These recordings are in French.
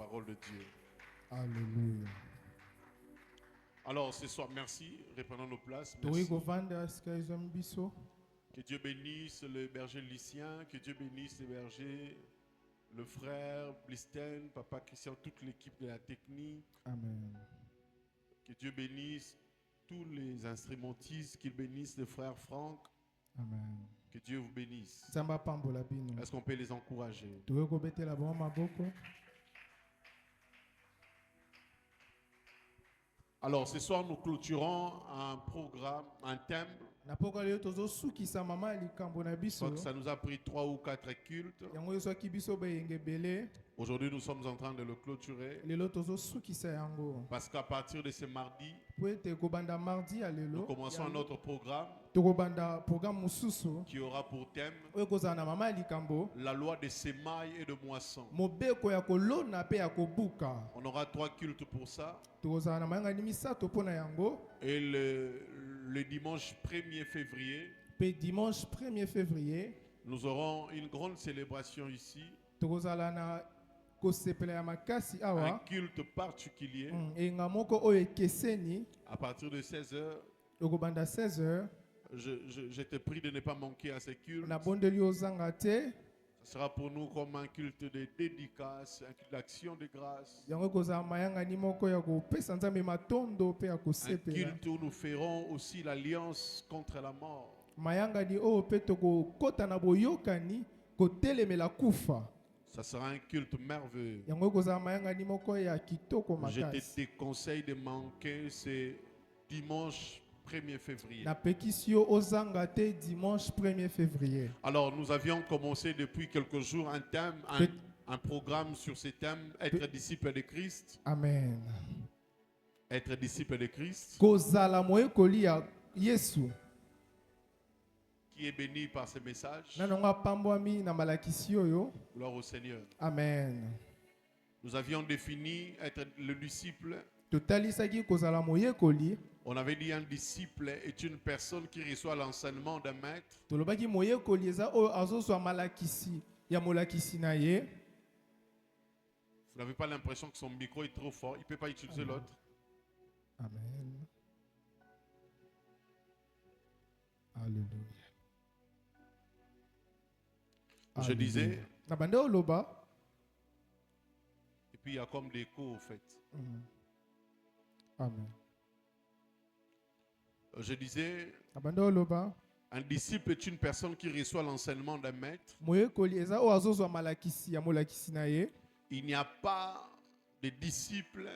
parole de Dieu. Alléluia. Alors ce soir, merci. Reprenons nos places. Toi, Merci. govanda skaizom biso. Que Dieu bénisse le berger Lucien, que Dieu bénisse le berger, le frère Blisten, papa Christian, toute l'équipe de la technique. Amen. Que Dieu bénisse tous les instrumentistes, qu'il bénisse le frère Franck. Amen. Que Dieu vous bénisse. Samba pambola bino. Est-ce qu'on peut les encourager? Toi, kobetela bon maboko. Alors ce soir, nous clôturons un programme, un thème. Napoka leo tozo sukisa mama likambo na Je biso. crois que ça nous a pris 3 ou 4 cultes. Yango yoso ki biso be yengebele. Aujourd'hui, nous sommes en train de le clôturer. Lelo tozo sukisa yango. Parce qu'à partir de ce mardi, Po ete kobanda mardi à nous lelo. commençons notre programme Tokobanda programme mususu. qui aura pour thème Oyo kozala na mama likambo. la loi des semailles et de moisson. Mobeko ya kolona pe ya kobuka. On aura 3 cultes pour ça. Tokozala na mayanga ni misato pona yango. Et le dimanche 1er février, Pe dimanche 1er février, nous aurons une grande célébration ici. tokozala na kosepela ya makasi Un awa. culte particulier Enga moko oyo ekeseni. à partir de 16h. Okobanda 16h. Je te prie de ne pas manquer à ces cultes. Na bondeli ozanga te. Ce sera pour nous comme un culte de dédicace, un culte d'action de grâce. Yango kozala mayanga ni moko ya kopesa nzambe matondo pe ya Un kosepela. culte où nous ferons aussi l'alliance contre la mort. Mayanga ni oyo pe tokokota na boyokani kotelemela kufa. Ça sera un culte merveilleux. Yango kozala mayanga ni moko ya kitoko Je makasi. te déconseille de manquer ce dimanche 1er février. Na pekisio ozanga te dimanche 1er février. Alors nous avions commencé depuis quelques jours un thème, un programme sur ce thème, être disciple de Christ. Amen. Être disciple de Christ, Kozala moyekoli ya Yesu. qui est béni par ce message. Nanonga pambwami na malakisi oyo. Gloire au Seigneur. Amen. Nous avions défini être le disciple. Totalisaki kozala moyekoli. On avait dit un disciple est une personne qui reçoit l'enseignement d'un maître. Tolobaki moyekoli eza oyo azozwa malakisi ya molakisi na ye. Vous n'avez pas l'impression que son micro est trop fort. Il ne peut pas utiliser l'autre. Amen. Alléluia. Je disais, na bande oloba. et puis il y a comme des échos au fait. Amen. Je disais, Na bande oloba. un disciple est une personne qui reçoit l'enseignement d'un maître. Moyekoli eza oyo azozwa malakisi ya molakisi na ye. Il n'y a pas de disciple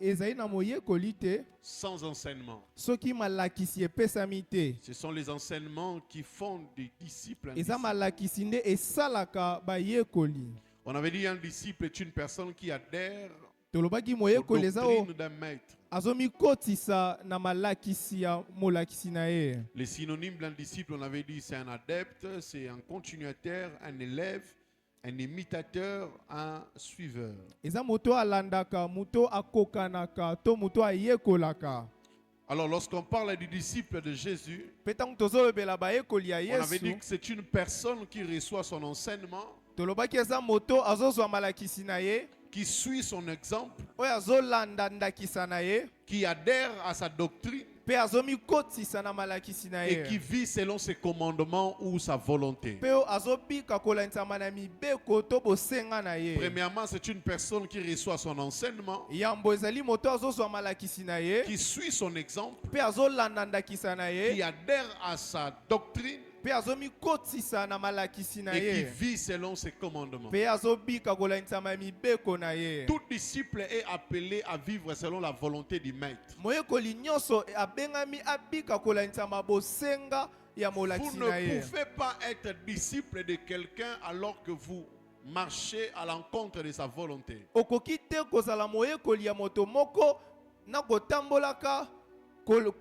Ezali na moyekoli te sans enseignement. soki malakisi epesami te. Ce sont les enseignements qui font des disciples. un Eza disciple. malakisi nde esalaka bayekoli. On avait dit un disciple est une personne qui adhère Tolobaki aux moyekoli eza oyo doctrines d'un maître. azomikotisa na malakisi ya molakisi na ye. Les synonymes d'un disciple, on avait dit, c'est un adepte, c'est un continuateur, un élève, un imitateur, un suiveur. Eza moto alandaka, moto akokanaka, to moto ayekolaka. Alors, lorsqu'on parle du disciple de Jésus, Petango tozolobela bayekoli ya on avait dit Yesu. que c'est une personne qui reçoit son enseignement, Tolobaki eza moto azozwa malakisi na ye, qui suit son exemple, oyo azolanda ndakisa na ye, qui adhère à sa doctrine pe azomikotisa na malakisi na et qui ye. vit selon ses commandements ou sa volonté. Pe oyo azobika kolandisama na mibeko to bosenga na ye. Premièrement, c'est une personne qui reçoit son enseignement, Yambo ezali moto azozwa malakisi na ye, qui suit son exemple, pe azolanda ndakisa na qui ye, adhère à sa doctrine pe azomikotisa na malakisi na et qui ye. vit selon ses commandements. Pe azobika kolandisama mibeko na ye. Tout disciple est appelé à vivre selon la volonté du maître. Moyekoli nyonso abengami abika kolandisama bosenga ya Vous molakisi ne na ye. pouvez pas être disciple de quelqu'un alors que vous marchez à l'encontre de sa volonté. Okoki te kozala moyekoli ya moto moko na kotambolaka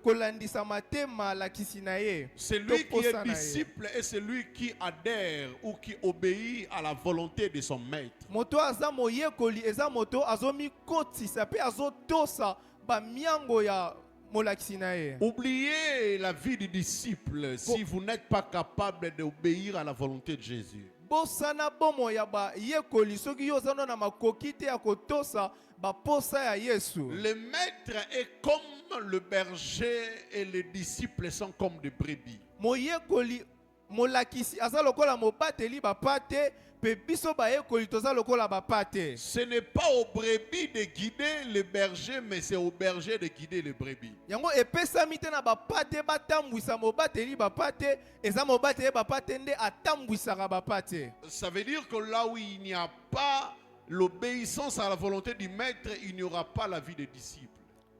kolandisama te malakisi na ye. Celui qui Toposa est na ye. disciple est celui qui adhère ou qui obéit à la volonté de son maître. Moto aza moyekoli eza moto azomikotisa pe azotosa bamiango ya molakisi na ye. Oubliez la vie du disciple si vous n'êtes pas capable d'obéir à la volonté de Jésus. bosana bomo ya ba yekoli soki yo zano na makoki te ya kotosa ba posa ya Yesu. Le maître est comme le berger et les disciples sont comme des brebis. Moyekoli molakisi aza lokola mobateli bapate pe biso ba yekoli toza lokola bapate. Ce n'est pas aux brebis de guider le berger, mais c'est au berger de guider les brebis. Yango epesami te na bapate batambwisa mobateli bapate eza mobateli bapate nde atambwisaka bapate. Ça veut dire que là où il n'y a pas l'obéissance à la volonté du maître, il n'y aura pas la vie des disciples.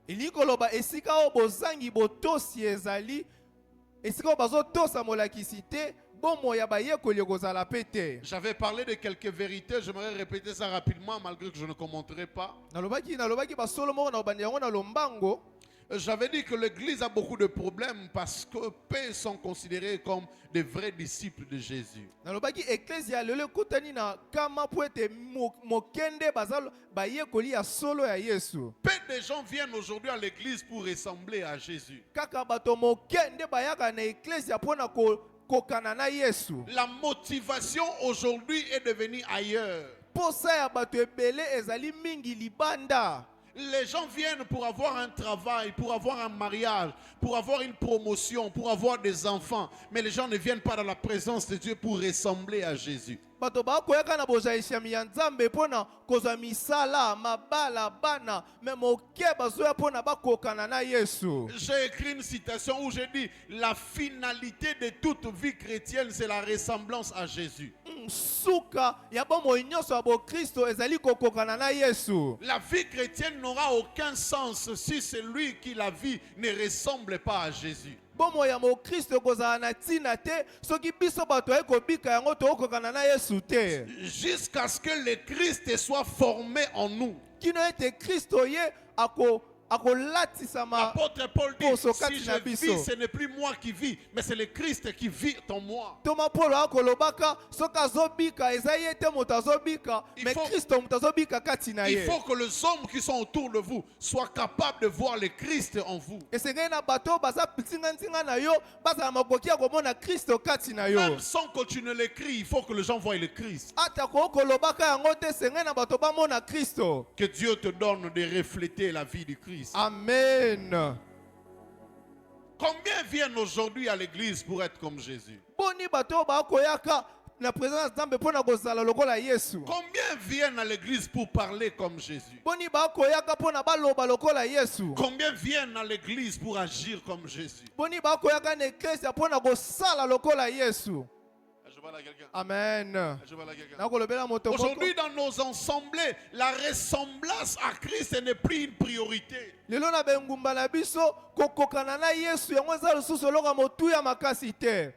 Ili koloba esika o bozangi botosi ezali esika o bazotosa molakisi te bomo ya bayekoli kozala pete. J'avais parlé de quelques vérités, j'aimerais répéter ça rapidement malgré que je ne commenterai pas. Nalobaki basolo moko na obandi yango na lombango. J'avais dit que l'église a beaucoup de problèmes parce que peu sont considérés comme des vrais disciples de Jésus. Nalobaki ecclesia lelo kutani na kama poete mokende bazalo bayekoli ya solo ya Yesu. Peu de gens viennent aujourd'hui à l'église pour ressembler à Jésus. Kaka bato mokende bayaka na ecclesia pona kokana na Yesu. La motivation aujourd'hui est devenue ailleurs. Posa ya bato ebele ezali mingi libanda. Les gens viennent pour avoir un travail, pour avoir un mariage, pour avoir une promotion, pour avoir des enfants. Mais les gens ne viennent pas dans la présence de Dieu pour ressembler à Jésus. Bato bakoyaka na bozaishami ya Nzambe pona kozwa misala mabala bana même oke bazoya pona bakokana na Yesu. J'ai écrit une citation où j'ai dit la finalité de toute vie chrétienne c'est la ressemblance à Jésus. Suka ya bomo nyonso ya Kristo ezali kokokana na Yesu. La vie chrétienne n'aura aucun sens si celui qui la vit ne ressemble pas à Jésus. Bomo ya mo Kristo kozala na tina te soki biso bato ay kobika yango tokokana na Yesu te. Jusqu'à ce que le Christ soit formé en nous. Kino ete Kristo ye ako L'apôtre Paul dit, si je vis, biso. ce n'est plus moi qui vis, mais c'est le Christ qui vit en moi. Toma Paulo akolobaka soka zobika ezaye te mutazobika mais Kristo mutazobika kati na ye. Il faut que les hommes qui sont autour de vous soient capables de voir le Christ en vous. Esengeli na bato baza pitinga ntinga na yo bazala makoki ya komona Kristo kati na yo. Même sans que tu ne l'écris, il faut que les gens voient le Christ. Ata ko kolobaka yango te esengeli na bato bamona Kristo. Que Dieu te donne de refléter la vie du Christ. Amen. Combien viennent aujourd'hui à l'église pour être comme Jésus? Boni bato bakoyaka na présence Nzambe pona kozala lokola Yesu. Combien viennent à l'église pour parler comme Jésus? Boni bakoyaka pona baloba lokola Yesu. Combien viennent à l'église pour agir comme Jésus? Boni bakoyaka na eklesia pona kosala lokola Yesu. Je parle à quelqu'un. Amen. Je parle à quelqu'un. Aujourd'hui Aujourd'hui, dans nos assemblées, la ressemblance à Christ n'est plus une priorité. lelo na bengumba na biso kokokana na Yesu yango eza lisusu loka motuya makasi te.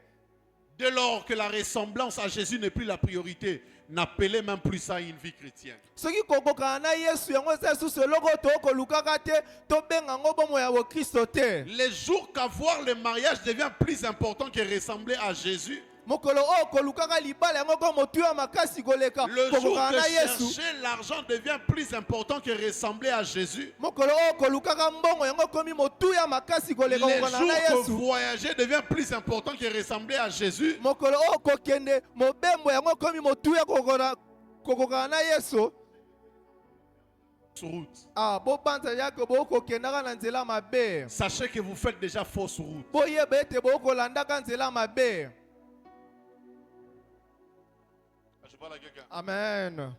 Dès lors que la ressemblance à Jésus n'est plus la priorité, n'appelez même plus ça une vie chrétienne. Soki kokokana na Yesu yango eza lisusu loko to kolukaka te to benga ngo bomo ya bo Kristo te. Les jours qu'avoir le mariage devient plus important que ressembler à Jésus. Mokolo o kolukaka libala yango ko motuya makasi koleka Le jour kokokana de na Yesu. chercher l'argent devient plus important que ressembler à Jésus. Mokolo o kolukaka mbongo yango komi motuya makasi koleka Les kokokana jours na que Yesu. voyager devient plus important que ressembler à Jésus. Mokolo o kokende mobembo yango komi motuya kokokana na Yesu. Sur route. Ah, bo banza yako bo kokendaka na nzela mabe. Sachez que vous faites déjà fausse route. Bo yeba ete bo kolandaka nzela mabe. Je parle à quelqu'un. Amen.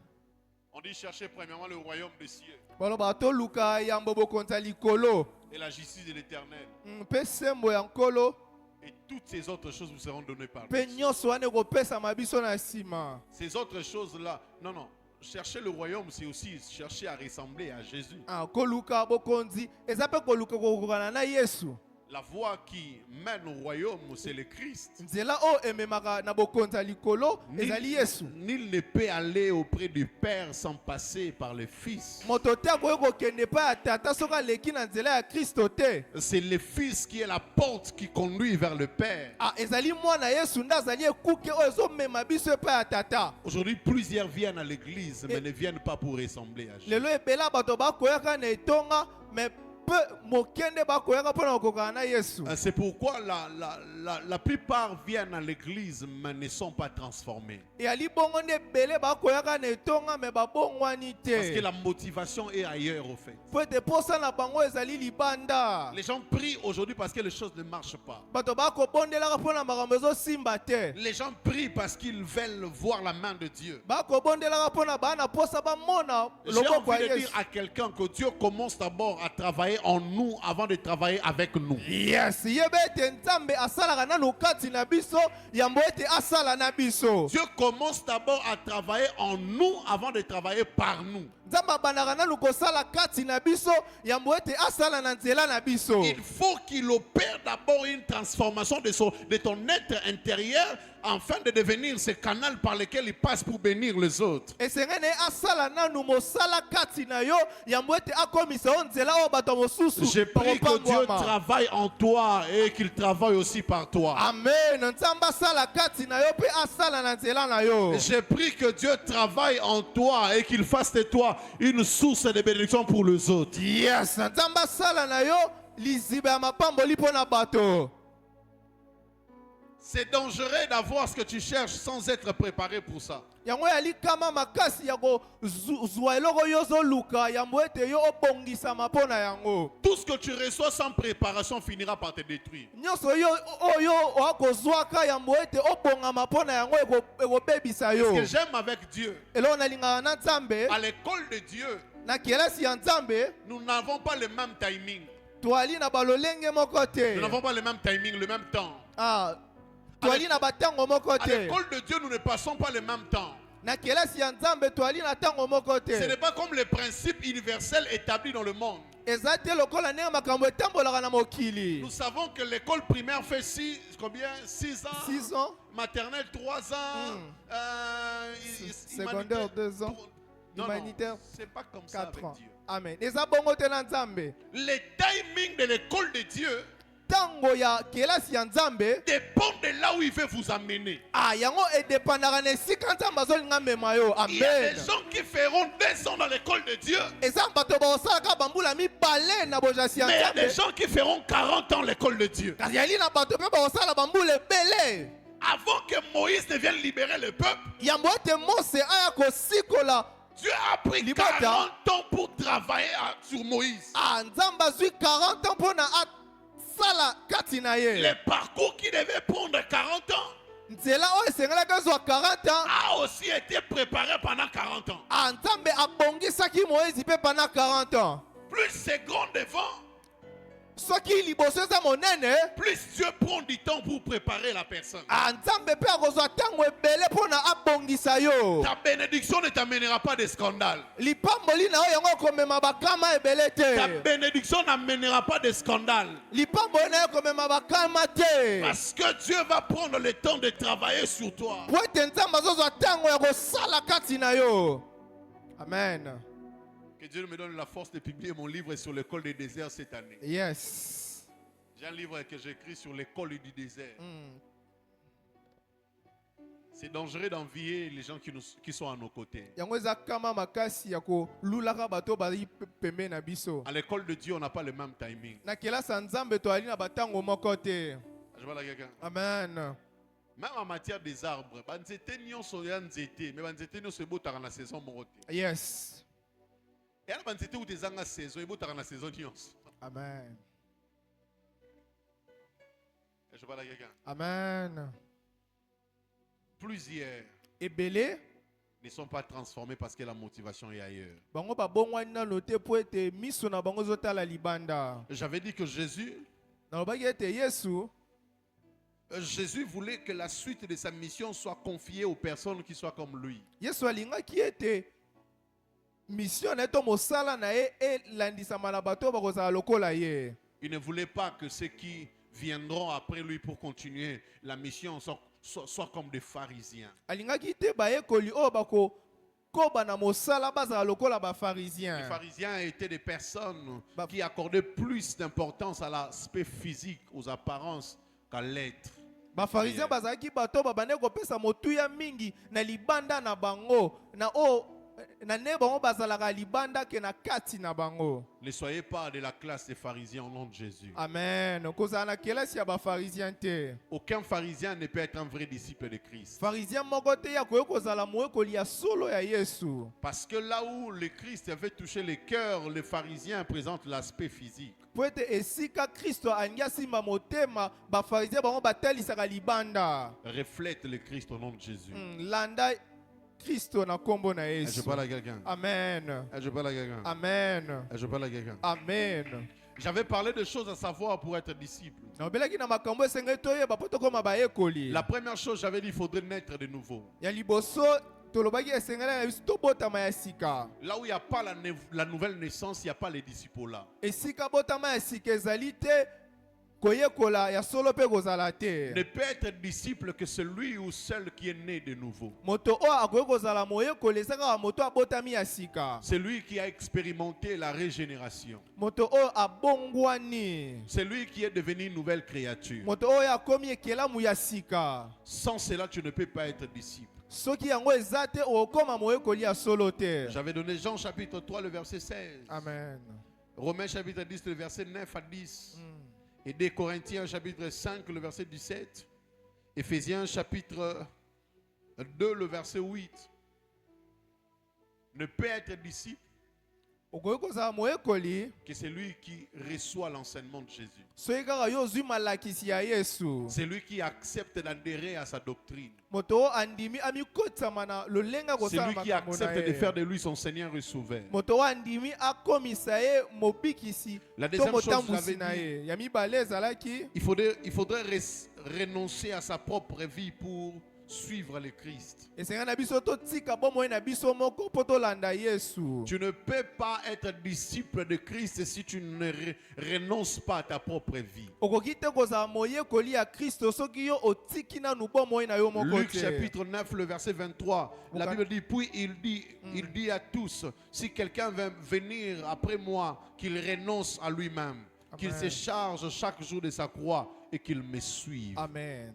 On dit chercher premièrement le royaume des cieux Baloba toluka yambo bokonza likolo. et la justice de l'éternel. Mpe sembo ya nkolo. Et toutes ces autres choses vous seront données par Pe Dieu. nyonso wane kopesa mabiso na sima. Ces autres choses-là, non. Chercher le royaume, c'est aussi chercher à ressembler à Jésus. Ah, koluka bokonzi. Eza pe koluka kokokana na Yesu. La voie qui mène au royaume, c'est le Christ. Nzela o ememaka na bokonza likolo ezali Yesu. Nul ne peut aller auprès du Père sans passer par le Fils. Moto te akoki kokende pa ya tata soki aleki na nzela ya Kristo te. C'est le Fils qui est la porte qui conduit vers le Père. Ah, ezali mwana Yesu nde azali ekuke oyo ezomema biso epai ya tata. Aujourd'hui, plusieurs viennent à l'église, mais ne viennent pas pour ressembler à Jésus. Lelo ebela bato bakoyaka na etonga mais mpe mokende bakoyaka mpona kokokana na Yesu. C'est pourquoi la plupart viennent à l'église mais ne sont pas transformés. eyali bongo nde ebele bakoyaka na etonga me babongwani Parce que te la motivation est ailleurs au fait. po ete posa na bango ezali libanda. Les gens prient aujourd'hui parce que les choses ne marchent pas. bato bakobondelaka mpona makambo ezosimba te. Les gens prient parce qu'ils veulent voir la main de Dieu. bakobondelaka mpona bana posa bamona J'ai loboko envie ya de Yesu. dire à quelqu'un que Dieu commence d'abord à travailler en nous avant de travailler avec nous. Yes, yebe ete nzambe asalaka nanu kati na biso yambo ete asala na biso. Dieu commence d'abord à travailler en nous avant de travailler par nous. nzambe abandaka nanu kosala kati na biso yambo ete asala na nzela na biso. Il faut qu'il opère d'abord une transformation de ton être intérieur afin de devenir ce canal par lequel il passe pour bénir les autres. esengene asala nanu mosala kati na yo yambo ete akomisa yo nzela oyo bato mosusu Je prie que Dieu travaille en toi et qu'il travaille aussi par toi. amen. nzambe asala kati na yo mpe asala na nzela na yo. Je prie que Dieu travaille en toi et qu'il fasse de toi une source de bénédiction pour les autres. Yes, nzambe asala na yo liziba ya mapamboli mpo na bato. C'est dangereux d'avoir ce que tu cherches sans être préparé pour ça. yango yali kama makasi ya kozwa eloko yo ozoluka yambo ete yo obongisama mpo na yango. Tout ce que tu reçois sans préparation finira par te détruire. nyonso yo oyo oakozwaka yambo ete obongama mpo na yango ekobebisa Ce yo. que j'aime avec Dieu, eloko nalingaka na nzambe à l'école de Dieu, na kelasi ya nzambe nous n'avons pas le même timing. toali na balolenge moko te. Nous n'avons pas le même timing, le même temps. toali na batango moko À te. l'école de Dieu, nous ne passons pas le même temps. na kelasi ya nzambe toali na ntango moko Ce te. n'est pas comme les principes universels établis dans le monde. eza te lokola ndenge makambo etambolaka na mokili. Nous savons que l'école primaire fait 6 ans, 6 ans, maternelle 3 ans, secondaire 2 ans, non, humanitaire c'est pas comme ça 4 avec ans. Dieu. Amen. eza bongo te na nzambe. Le timing de l'école de Dieu ntango ya kelasi ya nzambe dépend de là où il veut vous amener. yango edepandaka na esika nzambe azolinga mema yo. Il y a amen. des gens qui feront 2 ans dans l'école de Dieu, eza bato baosalaka bambula mibale na bojasi ya mais il y a des nzambe. gens qui feront 40 ans l'école de Dieu. kasi yali na bato mpe baosala bambula ebele Avant que Moïse ne vienne libérer le peuple, yambo ete mose aya kosikola. Dieu a pris Libata. 40 ans pour travailler sur Moïse. nzambe azwi 40 ans mpo na asala kati na ye. Le parcours qui devait prendre 40 ans nzela oyo esengelaki ezwa 40 ans a aussi été préparé pendant 40 ans. nzambe abongisaki moïse mpe pendant 40 ans. Plus c'est grand devant, soki liboso eza monene plus Dieu prend du temps pour préparer la personne. nzambe mpe akozwa ntango ebele mpo na abongisa yo. Ta bénédiction ne t'amènera pas de scandale. lipamboli na yo yango ekomema bakama ebele Ta te. bénédiction n'amènera pas de scandale. lipamboli na yo ekomema bakama te. Parce que Dieu va prendre le temps de travailler sur toi. po ete nzambe azozwa ntango ya kosala kati na yo. amen. Que Dieu me donne la force de publier mon livre sur l'école du désert cette année. Yes. J'ai un livre que j'écris sur l'école du désert. C'est dangereux d'envier les gens qui sont à nos côtés. yango eza kama makasi ya kolulaka bato bazali pembe na biso. À l'école de Dieu, on n'a pas le même timing. na kelasi ya nzambe toali na batango moko te. Je parle à quelqu'un. amen. Même en matière des arbres, banzete nyonso ya nzete, mais banzete nyonso ebotaka na saison moko te. Yes. Et la banzete où des anga saison ebotaka na saison nyonso. amen. Je parle à quelqu'un. amen. Plusieurs ebele ne sont pas transformés parce que la motivation est ailleurs. bango babongwani nano te po ete miso na bango ezotala libanda. J'avais dit que Jésus nalobaki ete Jésus voulait que la suite de sa mission soit confiée aux personnes qui soient comme lui. yesu alingaki ete mission na ye to mosala na ye elandisama na bato oyo bakozala lokola ye. Il ne voulait pas que ceux qui viendront après lui pour continuer la mission soient comme des pharisiens. alingaki te bayekoli oyo bakokoba na mosala bazala lokola Les bafarisien. pharisiens étaient des personnes qui accordaient plus d'importance à l'aspect physique, aux apparences, qu'à l'être. bafarisien bazalaki bato babande kopesa motuya mingi na libanda na bango na oyo na ne bango bazalaka libanda ke na kati na bango. Ne soyez pas de la classe des pharisiens au nom de Jésus. Amen. Kozala na kelasi ya ba pharisien te. Aucun pharisien ne peut être un vrai disciple de Christ. Pharisien moko te ya koyo kozala moyekoli ya solo ya Yesu. Parce que là où le Christ avait touché les cœurs, les pharisiens présentent l'aspect physique. Po ete esika Kristo alingi asimba motema, ba pharisien bango batalisaka libanda. Reflète le Christ au nom de Jésus. Landa Kristo na kombo na Je Yesu. parle à quelqu'un. Amen. Je parle à quelqu'un. Amen. Je parle à quelqu'un. Amen. J'avais parlé de choses à savoir pour être disciple. Na obelaki na makambo esengeli toyeba po tokoma bayekoli. La première chose, j'avais dit, il faudrait naître de nouveau. Ya liboso tolobaki esengeli na biso tobotama ya sika. Là où il n'y a pas la nouvelle naissance, il n'y a pas les disciples là. Esika botama ya sika ezali te koyekola ya solo pe kozala te. Ne peut être disciple que celui ou celle qui est né de nouveau. Moto o akoki kozala moyekoli ezaka moto abotami ya sika. Celui qui a expérimenté la régénération. Moto o abongwani. Celui qui est devenu une nouvelle créature. Moto o akomi ekelamu ya sika. Sans cela, tu ne peux pas être disciple. Soki yango eza te okoma moyekoli ya solo te. J'avais donné Jean chapitre 3, le verset 16. Amen. Romains chapitre 10, le verset 9 à 10. Et des Corinthiens chapitre 5, le verset 17. Éphésiens chapitre 2, le verset 8. Ne peut être disciple Okoki kozala moyekoli que c'est lui qui reçoit l'enseignement de Jésus. soki kaka yo ozwi malakisi ya Yesu. C'est lui qui accepte d'adhérer à sa doctrine. Moto o andimi amikotisama na lolenge C'est kosala lui qui makambo na accepte de ye. faire de lui son Seigneur et Sauveur. Moto o andimi akomisa ye mobikisi La to deuxième chose, motambusi j'avais na dit, ye. Ya mibale ezalaki il faudrait renoncer à sa propre vie pour suivre le Christ. esengeli na biso totika bomoi na biso moko mpo tolanda Yesu. Tu ne peux pas être disciple de Christ si tu ne renonces pas à ta propre vie. Okoki te kozala moyekoli ya Kristo soki yo otiki nanu bomoi na yo moko Luc te. chapitre 9, le verset 23, la Bible dit, puis il dit à tous, si quelqu'un veut venir après moi, qu'il renonce à lui-même, qu'il se charge chaque jour de sa croix et qu'il me suive. Amen.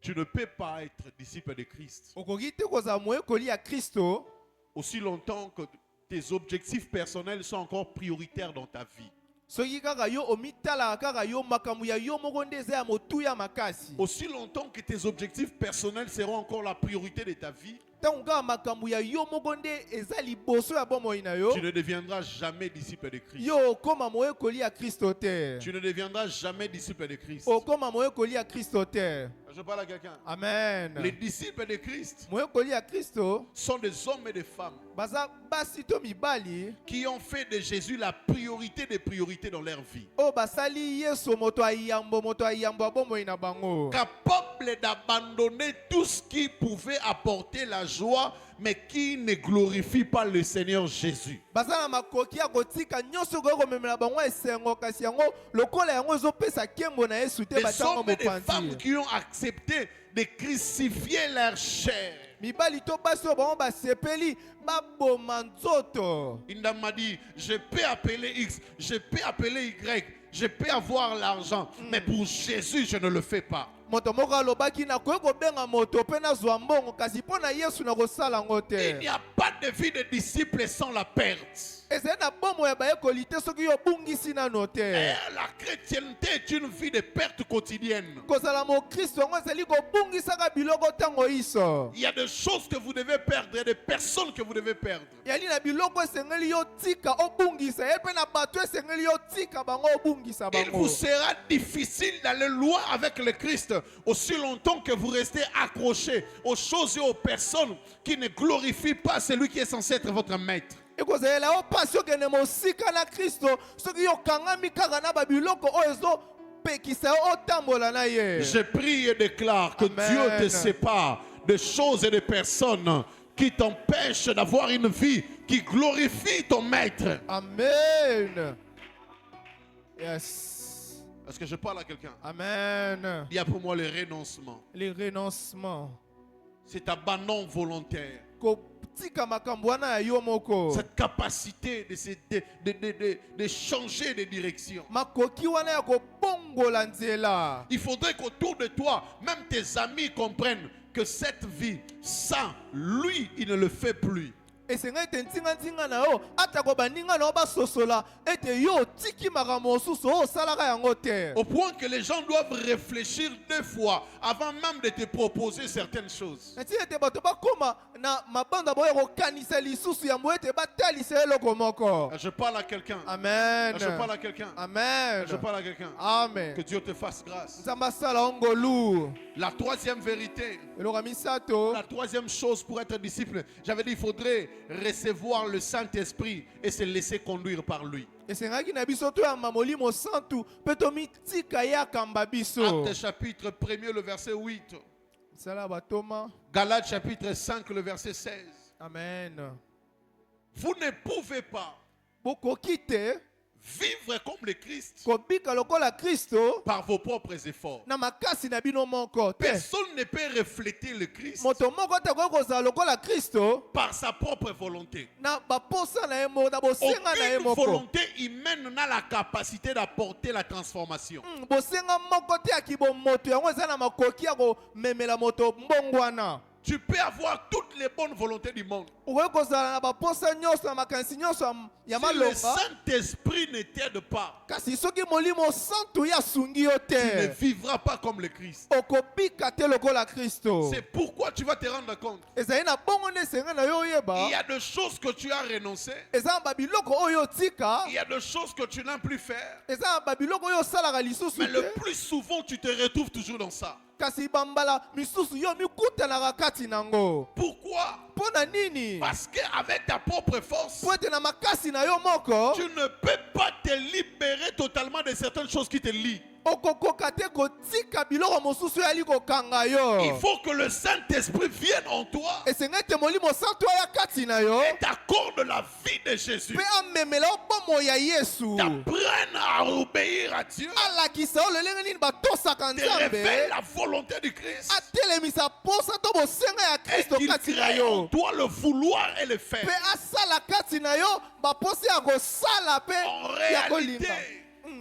Tu ne peux pas être disciple de Christ Okoki te kozala moyekoli ya Kristo aussi longtemps que tes objectifs personnels sont encore prioritaires dans ta vie. soki kaka yo omitalaka kaka yo makambo ya yo moko nde eza ya motuya makasi. Aussi longtemps que tes objectifs personnels seront encore la priorité de ta vie, Ntango kaka makambo ya yo moko nde eza liboso ya bomoi na yo, tu ne deviendras jamais disciple de Christ. yo okoma moyekoli ya Kristo te. Tu ne deviendras jamais disciple de Christ. Okoma moyekoli ya Kristo te. Je parle à quelqu'un. Amen. Les disciples de Christ Moyekoli ya Kristo sont des hommes et des femmes baza basi to mibali qui ont fait de Jésus la priorité des priorités dans leur vie. oyo basali Yesu moto ayambo ya bomoi na bango. Capables d'abandonner tout ce qui pouvait apporter la joie, mais qui ne glorifie pas le Seigneur Jésus. Baza na makoki ya kotika nyonso koki komemela bango esengo kasi yango lokola yango ezopesa nkembo na Yesu te Des batango hommes et des femmes mopanzi. qui ont accepté de crucifier leur chair. Mibali to basi oyo bango basepeli baboma nzoto. Une dame m'a dit, je peux appeler X, je peux appeler Y, je peux avoir l'argent, mais pour Jésus, je ne le fais pas. Moto moko alobaki nakoki kobenga moto mpe nazwa mbongo kasi mpo na Yesu nakosala yango Il n'y te. a pas de vie de disciple sans la perte. Ezali na bomoi ya bayekoli te soki yo obungisi nano te. La chrétienté est une vie de perte quotidienne. Kozala mokristo yango ezali kobungisaka biloko ntango iso. Il y a des choses que vous devez perdre, il y a des personnes que vous devez perdre. Yali na biloko esengeli yo tika obungisa ye mpe na bato esengeli yo tika bango obungisa Il bango. vous sera difficile d'aller loin avec le Christ aussi longtemps que vous restez accrochés aux choses et aux personnes qui ne glorifient pas celui qui est censé être votre maître. Ekozalela yo pasi okende mosika na Kristo soki yo kangami kaka na babiloko oyo ezopekisa yo otambola na ye. Je prie et déclare que Amen. Dieu te sépare des choses et des personnes qui t'empêchent d'avoir une vie qui glorifie ton maître. Amen. Yes. Est-ce que je parle à quelqu'un? Amen. Il y a pour moi le renoncement. Les renoncements. Cet abandon volontaire. kotika makambo wana ya yo moko. Cette capacité de changer de direction. Makoki wana ya kobongola nzela. Il faudrait qu'autour de toi, même tes amis comprennent que cette vie, sans lui, il ne le fait plus. Esenga ete ntinga na yo atako baninga na yo basosola ete yo tiki makambo mosusu oyo osalaka yango te. Au point que les gens doivent réfléchir 2 fois avant même de te proposer certaines choses. Nati ete bato bakoma na mabanda boyo kokanisa lisusu yambo ete batalisa eloko moko. Je parle à quelqu'un. Amen. Je parle à quelqu'un. Amen. Je parle à quelqu'un. Amen. Que Dieu te fasse grâce. Nzamba sala ongolu. La troisième vérité, Eloko misato. la troisième chose pour être disciple, j'avais dit il faudrait recevoir le Saint-Esprit et se laisser conduire par lui. Esengaki na biso to ya Molimo Santu pe to mitika ya kamba biso. Actes chapitre 1er, le verset 8. Sala batoma. Galates chapitre 5, le verset 16. Amen. Vous ne pouvez pas Bokoki te vivre comme le Christ kobika lokola Kristo par vos propres efforts. na makasi na bino moko te. Personne ne peut refléter le Christ Moto moko te koki kozala lokola Kristo par sa propre volonté. na baposa na ye moko na bosenga na ye Aucune moko. volonté humaine n'a la capacité d'apporter la transformation. Bosenga moko te ya kibomoto yango eza na makoki ya komemela moto mbongwana. Tu peux avoir toutes les bonnes volontés du monde. Okoki kozala na baposa nyonso na makanisi nyonso ya Si le malonga. Saint-Esprit ne t'aide pas, Kasi soki Molimo Santu ya sungi yo tu ne te vivras pas comme le Christ. okobika te lokola Kristo. C'est pourquoi tu vas te rendre compte. Ezali na bongo nde esenga na yo Il oyeba y a des choses que tu as renoncé. eza na babiloko oyo otika, Il y a des choses que tu n'as plus faire. eza na babiloko oyo osalaka lisusu Mais le te, plus souvent, tu te retrouves toujours dans ça. kasi bambala misusu yo mikutanaka kati nango. Pourquoi? Mpo na nini? Parce qu'avec ta propre force, Po ete na makasi na yo moko tu ne peux pas te libérer totalement de certaines choses qui te lient. okokoka te kotika biloko mosusu yali kokanga Il yo. faut que le Saint-Esprit vienne en toi Esenga ete Molimo Santu aya kati na yo et t'accorde la vie de Jésus. mpe amemela yo bomoi ya Yesu. T'apprenne à obéir à Dieu. Alakisa yo lolenge nini batosaka Te révèle Nzambe, la volonté du Christ. atelemisa posa to bosenga ya Et Kristo qu'il kati na crée en yo, toi le vouloir et le faire. mpe asala kati na yo baposa ya kosala mpe En ya kolimba. réalité,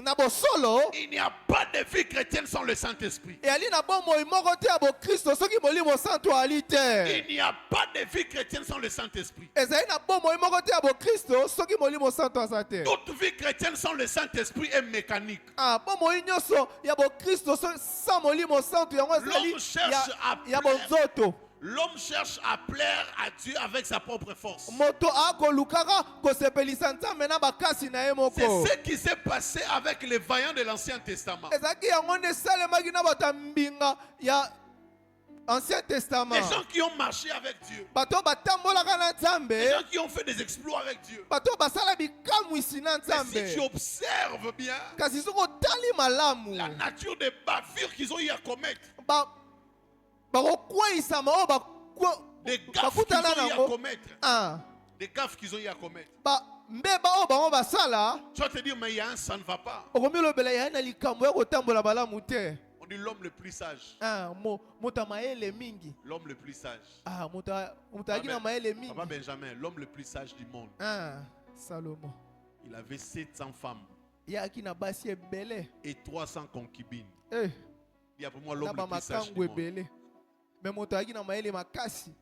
Na bosolo il n'y a pas de vie chrétienne sans le Saint-Esprit. eyali na bomoi moko te ya bokristo soki Molimo Santu ali te. Il n'y a pas de vie chrétienne sans le Saint-Esprit. Ezali na bomoi moko te ya bokristo soki Molimo Santu aza te. Toute vie chrétienne sans le Saint-Esprit est mécanique. Bomoi nyonso ya bokristo sans Molimo Santu yango ezali L'homme cherche à ya plaire. bonzoto. L'homme cherche à plaire à Dieu avec sa propre force. Moto akolukaka kosepelisa Nzambe na bakasi na ye C'est moko. ce qui s'est passé avec les vaillants de l'Ancien Testament. Ezalaki yango nde esalemaki na bato ya mbinga ya Ancien Testament. Les gens qui ont marché avec Dieu. Bato batambolaka na Les Nzambe, gens qui ont fait des exploits avec Dieu. bato basala bikamwisi na Mais si tu Nzambe. observes bien Kasi soki otali malamu, la nature des bavures qu'ils ont eu à commettre, bakokweyisama oyo des gaffes qu'ils bakutana ont eu à nango, commettre, des gaffes qu'ils ont eu à commettre, mbeba oyo bango basala, tu vas te dire, mais il y a un, ça ne va pas. okomi lobela yai na likambo ya kotambola malamu te. On dit l'homme le plus sage. Moto ya mayele mingi. L'homme le plus sage. Moto ayaki na mayele mingi. Papa Benjamin, l'homme le plus sage du monde. Salomon. Il avait 700 femmes Yaki na basi ebele. et 300 concubines. Eh. Il y a pour moi l'homme Na le plus sage du bamakangu monde. ebele. Mais moto ayaki na mayele makasi.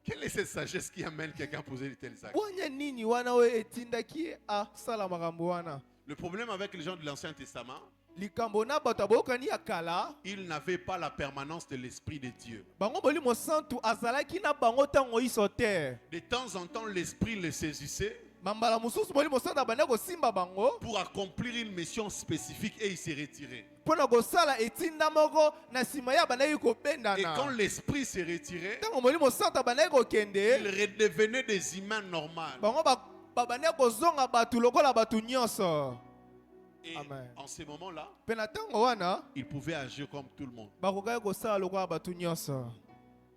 Quelle est cette sagesse qui amène quelqu'un à poser de tels actes? Wanya nini wana oyo etindaki asala makambo wana. Le problème avec les gens de l'Ancien Testament, Likambo na bato abokani ya kala. ils n'avaient pas la permanence de l'Esprit de Dieu. Bango Molimo Santu azalaki na bango tango iso te. De temps en temps, l'Esprit les saisissait Mambala mususu Molimo Santu abanda kosimba bango. pour accomplir une mission spécifique et il s'est retiré. Pona kosala etinda moko na sima ya bandaki Et kobendana. quand l'Esprit s'est retiré, Tango Molimo Santu abandaki ils kokende. redevenaient des humains normaux. Bango babandaki kozonga bato lokola bato nyonso. Et Amen. en ce moment-là, Pe na tango wana ils pouvaient agir comme tout le monde. bakokaki kosala lokola bato nyonso.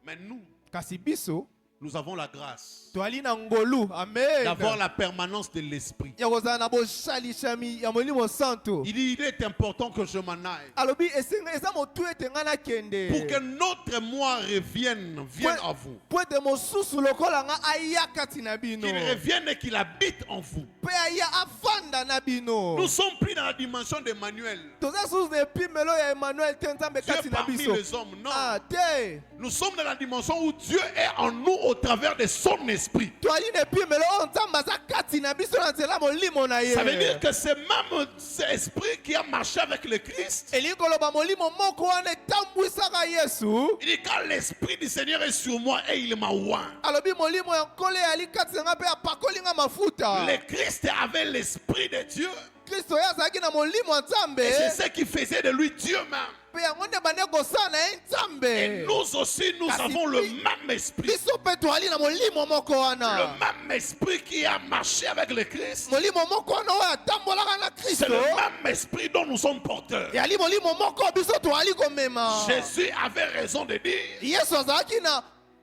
Mais nous, Kasi biso nous avons la grâce toali na ngolu. Amen. d'avoir la permanence de l'esprit. Ya kozala na bosalishami ya molimo santo. Il est important que je m'en aille Alobi esenga eza motu ete nga na kende. pour que notre moi vienne à vous. Po ete mosusu lokola nga aya kati na bino. Qu'il revienne et qu'il habite en vous. Pe aya afanda na bino. Nous sommes pris dans la dimension d'Emmanuel. Toza sous ne pimelo ya Emmanuel tentambe Dieu kati na parmi biso. les hommes, non. Ah te. Nous sommes dans la dimension où Dieu est en nous au travers de son esprit. Toali ne pimelo on tamba za kati na biso na nzela molimo na ye. Ça veut dire que c'est même cet esprit qui a marché avec le Christ. Eli koloba molimo moko wana etambwisaka Yesu. Il dit quand l'esprit du Seigneur est sur moi et il m'a oint. Alobi molimo ya nkole ali kati na nga pe apakoli nga mafuta. Le Christ avait l'esprit de Dieu. Kristo ye azalaki na molimo ya Nzambe. Et c'est ce qui faisait de lui Dieu même. Pe yango nde bande kosala na ye Nzambe. Et nous aussi, nous avons le même esprit. Biso pe toali na molimo moko Le wana. même esprit qui a marché avec le Christ. Molimo moko wana oyo atambolaka na C'est Kristo. le même esprit dont nous sommes porteurs. Yali molimo moko biso toali komema. Jésus avait raison de dire, Yesu azalaki na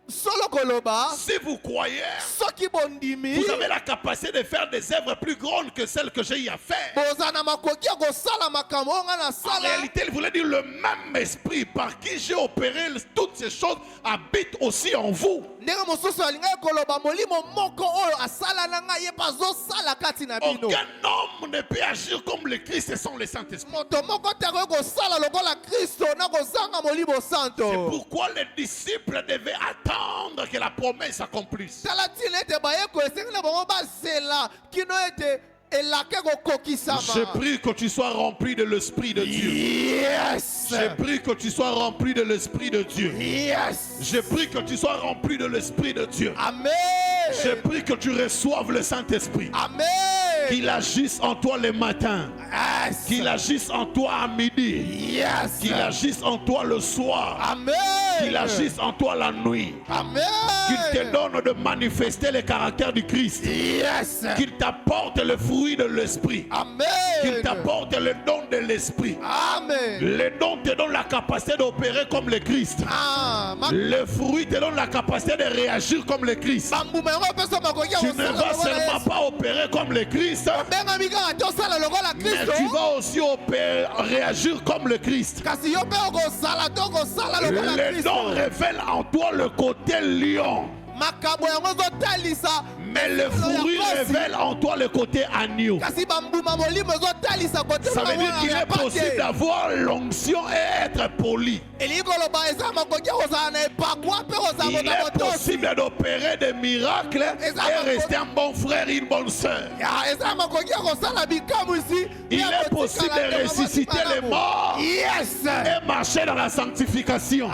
solo koloba. si vous croyez, Soki bondimi. vous avez la capacité de faire des œuvres plus grandes que celles que j'ai eu à faire. Boza na makoki ya kosala makambo oyo nga na En sala. réalité, il voulait dire le même esprit par qui j'ai opéré toutes ces choses habite aussi en vous. Ndenge mosusu alingaki koloba molimo moko oyo asala na ngai ye mpe azosala kati na bino. Aucun homme ne peut agir comme le Christ sans le Saint-Esprit. Moto moko te akoki kosala lokola Kristo na kozanga molimo C'est santo. pourquoi les disciples devaient attendre que la promesse s'accomplisse. Tala ntina ete bayeko esengi na bango basela kino ete elake kokokisama. Je prie que tu sois rempli de l'Esprit de Dieu. Yes. Je prie que tu sois rempli de l'Esprit de Dieu. Yes. Je prie que tu sois rempli de l'Esprit de Dieu. Amen. Je prie que tu reçoives le Saint-Esprit. Amen. Qu'il agisse en toi le matin. Yes. Qu'il agisse en toi à midi. Yes. Qu'il agisse en toi le soir. Amen. Qu'il agisse en toi la nuit. Amen. Qu'il te donne de manifester le caractère du Christ. Yes. Qu'il t'apporte le fruit de l'Esprit. Amen. Qu'il t'apporte le don de l'Esprit. Amen. Le don te donne la capacité d'opérer comme le Christ. Ah, Le fruit te donne la capacité de réagir comme le Christ. bambuma yango pesa makoki ya Tu ne kosala vas lokola seulement Yesu. pas opérer comme le Christ, Bengami kaka tosala lokola mais Kristo. tu vas aussi réagir comme le Christ. Kasi yo mpe okosala to kosala lokola Le don Kristo. révèle en toi le côté lion, Makambo yango ezotalisa. mais le fruit révèle en toi le côté agneau. Kasi bambuma molimo ezotalisa kote Ça veut dire qu'il est possible d'avoir l'onction et être poli. elingi koloba eza makoki ya kozala na epakwa mpe kozala Il kota est botosi. possible d'opérer des miracles et rester un bon frère et une bonne sœur. Ya, eza makoki ya kosala bikamwisi. Il est possible de ressusciter les morts Yes. et marcher dans la sanctification.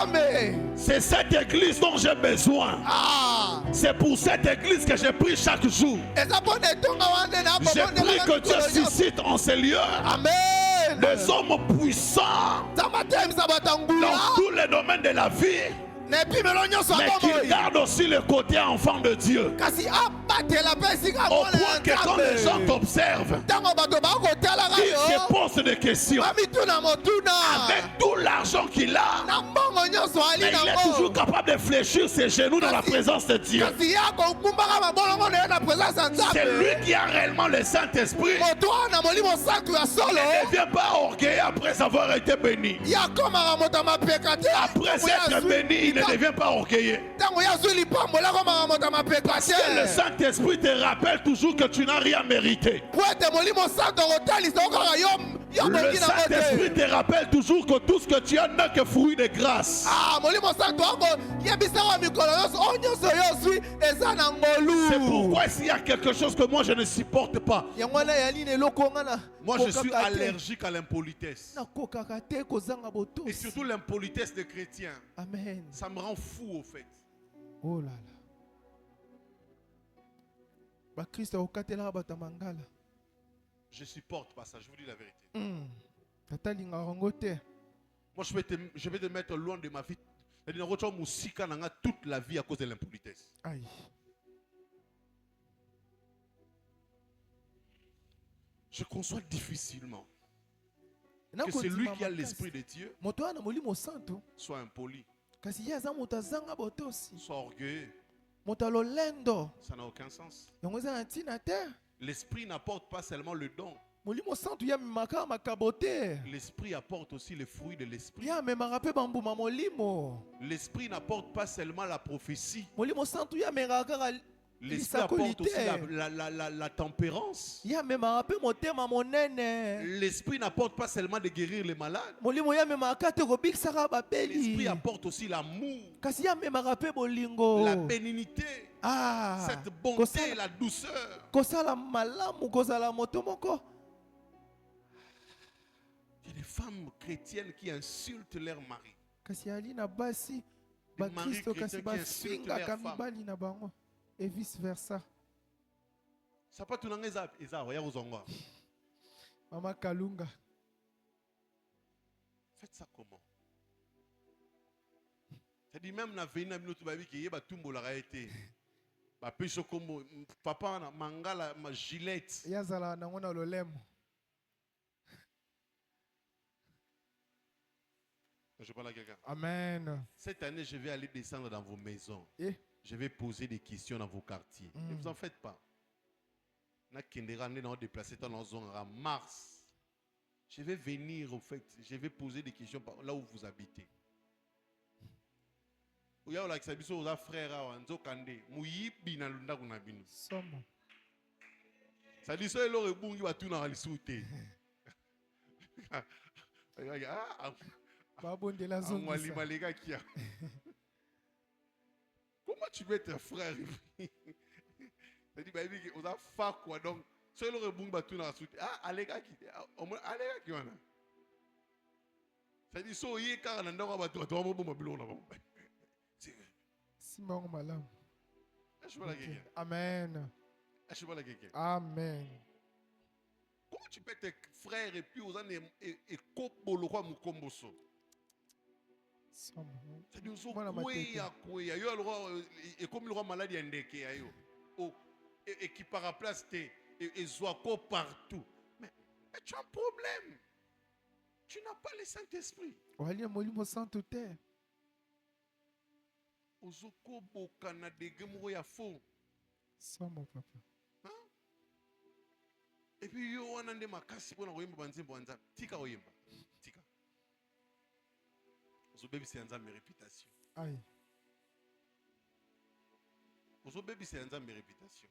Amen. C'est cette église dont j'ai besoin. Ah. C'est pour cette église que je prie chaque jour. Eza mpona etonga wana na Je prie que Dieu suscite en ces lieux Amen. des hommes puissants Nzambe atemisa bato ya ngula. dans tous les domaines de la vie, Na epimelo nyonso mais ya qui bomoi. gardent aussi le côté enfant de Dieu. Kasi abatela mpe esika Au mwana point ya que quand les gens Nzambe. t'observent, Ntango bato bakotalaka ils yo. te posent des questions. Bamituna motuna. Avec tout l'argent qu'il a, Na mbongo nyonso ali mais il est nango. toujours capable de fléchir ses genoux dans la présence de Dieu. Kasi ye akokumbaka mabolongo na ye na présence ya C'est Nzambe. lui qui a réellement le Saint-Esprit. Moto wana molimo santu ya solo. Il ne devient pas orgueilleux après avoir été béni. Ye akomaka moto ya mapeka te. Après être béni, il ne devient pas orgueilleux. Ntango ye azwi lipambola akomaka moto ya mapeka Parce que le te. Saint-Esprit te rappelle toujours que tu n'as rien mérité. Po ete molimo santu akotalisa okaka yo Le bongi nango Saint-Esprit te. te rappelle toujours que tout ce que tu as n'est que fruit de grâce. Ah, molimo santu akoyebisaka mikolo nyonso oyo nyonso yo ozwi eza na ngolu. C'est pourquoi s'il y a quelque chose que moi je ne supporte pas, yango wana yali na eloko nga na moi je suis kokaka te. allergique à l'impolitesse. nakokaka te kozanga Et botosi. surtout l'impolitesse des chrétiens. Amen. Ça me rend fou au fait. Oh là là. Bakristo okatelaka bato ya mangala. Je supporte pas ça, je vous dis la vérité. Tata linga rango te. Moi je vais te mettre loin de ma vie. C'est-à-dire, toute la vie à cause de l'impolitesse. Aïe. Je conçois difficilement Na que c'est lui kondima qui a makasi. l'esprit de Dieu Moto wana molimo santo. soit impoli, Kasi ye aza moto azanga botosi. soit orgueilleux. moto lolendo Ça n'a aucun sens. yango eza na ntina te. L'esprit n'apporte pas seulement le don. Molimo santu ya memaka makabo te. L'esprit apporte aussi les fruits de l'esprit. Ya memaka mpe bambuma molimo. L'esprit n'apporte pas seulement la prophétie. Molimo santu ya memaka kaka L'esprit apporte aussi la tempérance. ya memaka mpe motema monene. L'esprit n'apporte pas seulement de guérir les malades. Molimo ya memaka te kobikisaka babeli. L'esprit apporte aussi l'amour, kasi ya memaka mpe bolingo. la bénignité, cette bonté, la douceur. Kosala malamu kozala moto moko. Il y a des femmes chrétiennes qui insultent leur mari. Kasi ali na basi Des maris bakristo kasi chrétiens qui insultent bafingaka leurs femmes. mibali na bango et vice versa. Ça peut tout le monde dire. Mama Kalunga. Faites ça comment? C'est-à-dire même na veni na minuto babi ki yeba tumbo la été. Ba peso kombo papa na mangala ma gilette. Yazala nango na lolemo. Je parle à quelqu'un. Amen. Cette année, je vais aller descendre dans vos maisons. Eh? Je vais poser des questions dans vos quartiers. Ne vous en faites pas. Na kendera ne na déplacer dans la zone en mars. Je vais venir au fait, je vais poser des questions là où vous habitez. Oya ola kisabiso oza frère awa nzokande muyibi na lunda kuna bino. Somo. Ça dit ça elore bungi batuna alisute. Ah Babonde la zone. Comment tu peux être frère? Ça dit baby on a fa quoi donc ça elore bungi batuna alisute. Ah alega ki. Alega ki wana. Ça dit so yé car na ndako batu batu bomba bilo na bomba. Simon malam. Amen. Amen. Comment tu peux être frère et puis aux années et kopolo kwa mukomboso? C'est du so kouya yo alors et comme le roi maladie ndeke ayo. Oh et qui paraplace et zoako partout. Mais tu as un problème. Tu n'as pas le Saint-Esprit. Wali molimo santo te. Ozoko bokana dege moko ya faux. Somo papa. Et puis yo wana nde makasi pona koyemba banzembo wanza tika oyemba tika. Ozo baby c'est nzambe réputation. Aïe. Ozo baby c'est nzambe réputation.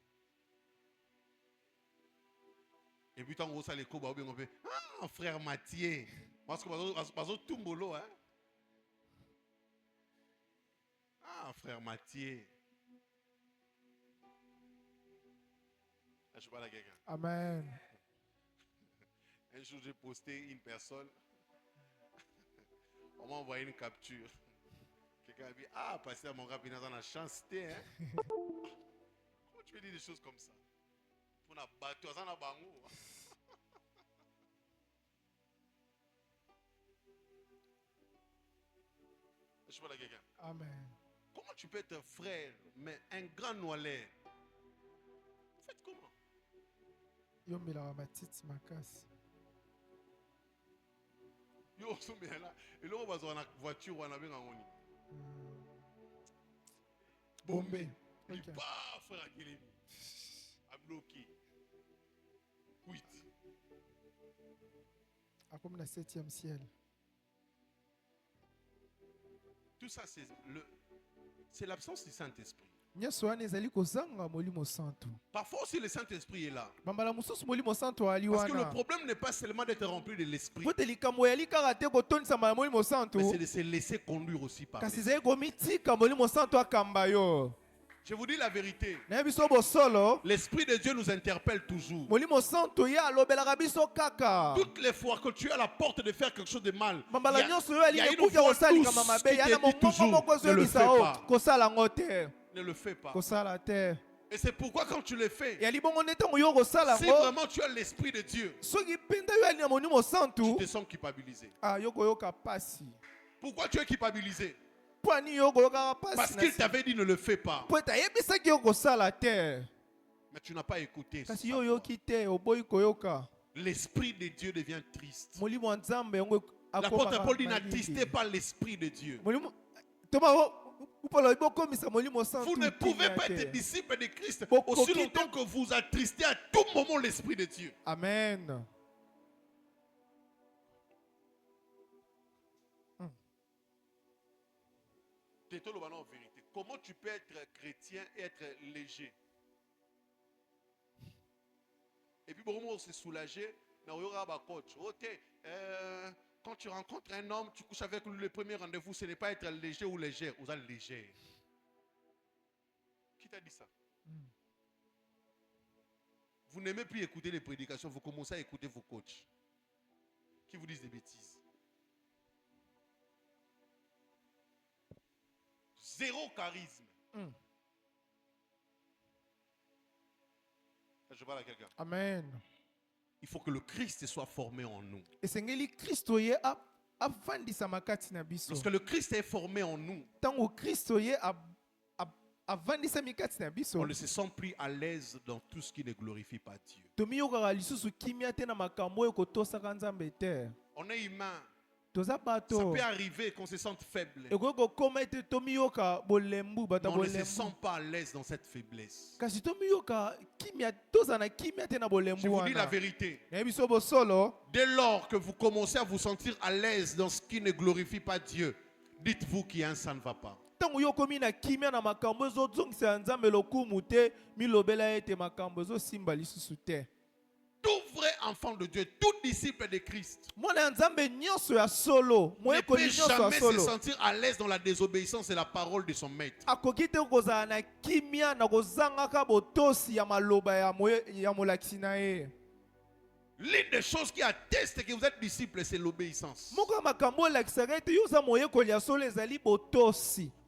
Et puis tant que ça les koba obengo pe ah frère Mathieu parce que bazo tumbolo hein. Ah, frère Mathieu. Je parle à quelqu'un. Amen. Un jour, j'ai posté une personne. On m'a envoyé une capture. Quelqu'un a dit, ah, passer à mon rapide dans la chance, hein? Comment tu peux dire des choses comme ça? Pour la battre, ça n'a pas mot. Je parle à quelqu'un. Amen. Comment tu peux être frère, mais un grand noilé? Faites comment? Yombela matiti makasi. Yo, là. Et là, on va dans la voiture, on a bien ngoni. Bombé. Il pas frère Akilemi. A bloqué. 8. A comme le 7e ciel. Tout ça, c'est l'absence du Saint-Esprit. Parfois aussi le Saint-Esprit est là. Parce que le problème n'est pas seulement d'être rempli de l'Esprit, mais c'est de se laisser conduire aussi par l'Esprit. Je vous dis la vérité. L'Esprit de Dieu nous interpelle toujours. Toutes les fois que tu es à la porte de faire quelque chose de mal, il y a une voix douce qui te dit toujours, ne le fais pas. Ne le fais pas. Et c'est pourquoi quand tu le fais, si vraiment tu as l'Esprit de Dieu, tu te sens culpabilisé. Pourquoi tu es culpabilisé? Parce qu'il t'avait dit ne le fais pas. Mais tu n'as pas écouté. L'Esprit de Dieu devient triste. L'apôtre Paul dit n'attistez pas l'Esprit de Dieu. Vous ne pouvez pas être disciple de Christ Beaucoup aussi qui longtemps que vous attristez à tout moment l'Esprit de Dieu. Amen. En vérité, comment tu peux être chrétien et être léger? Et puis, on se soulager. Quand tu rencontres un homme, tu couches avec lui, le premier rendez-vous, ce n'est pas être léger ou légère, vous êtes léger. Qui t'a dit ça? Vous n'aimez plus écouter les prédications, vous commencez à écouter vos coachs qui vous disent des bêtises. Zéro charisme. Je parle à quelqu'un. Amen. Il faut que le Christ soit formé en nous. Lorsque le Christ est formé en nous, on ne se sent plus à l'aise dans tout ce qui ne glorifie pas Dieu. On est humain. Ça peut arriver qu'on se sente faible. Mais on ne se sent pas à l'aise dans cette faiblesse. Je vous dis la vérité. Dès lors que vous commencez à vous sentir à l'aise dans ce qui ne glorifie pas Dieu, dites-vous qu'il y a un ça ne va pas. Tout vrai enfant de Dieu, tout disciple de Christ ne peut jamais se sentir à l'aise dans la désobéissance et la parole de son maître. L'une des choses qui atteste que vous êtes disciple, c'est l'obéissance. En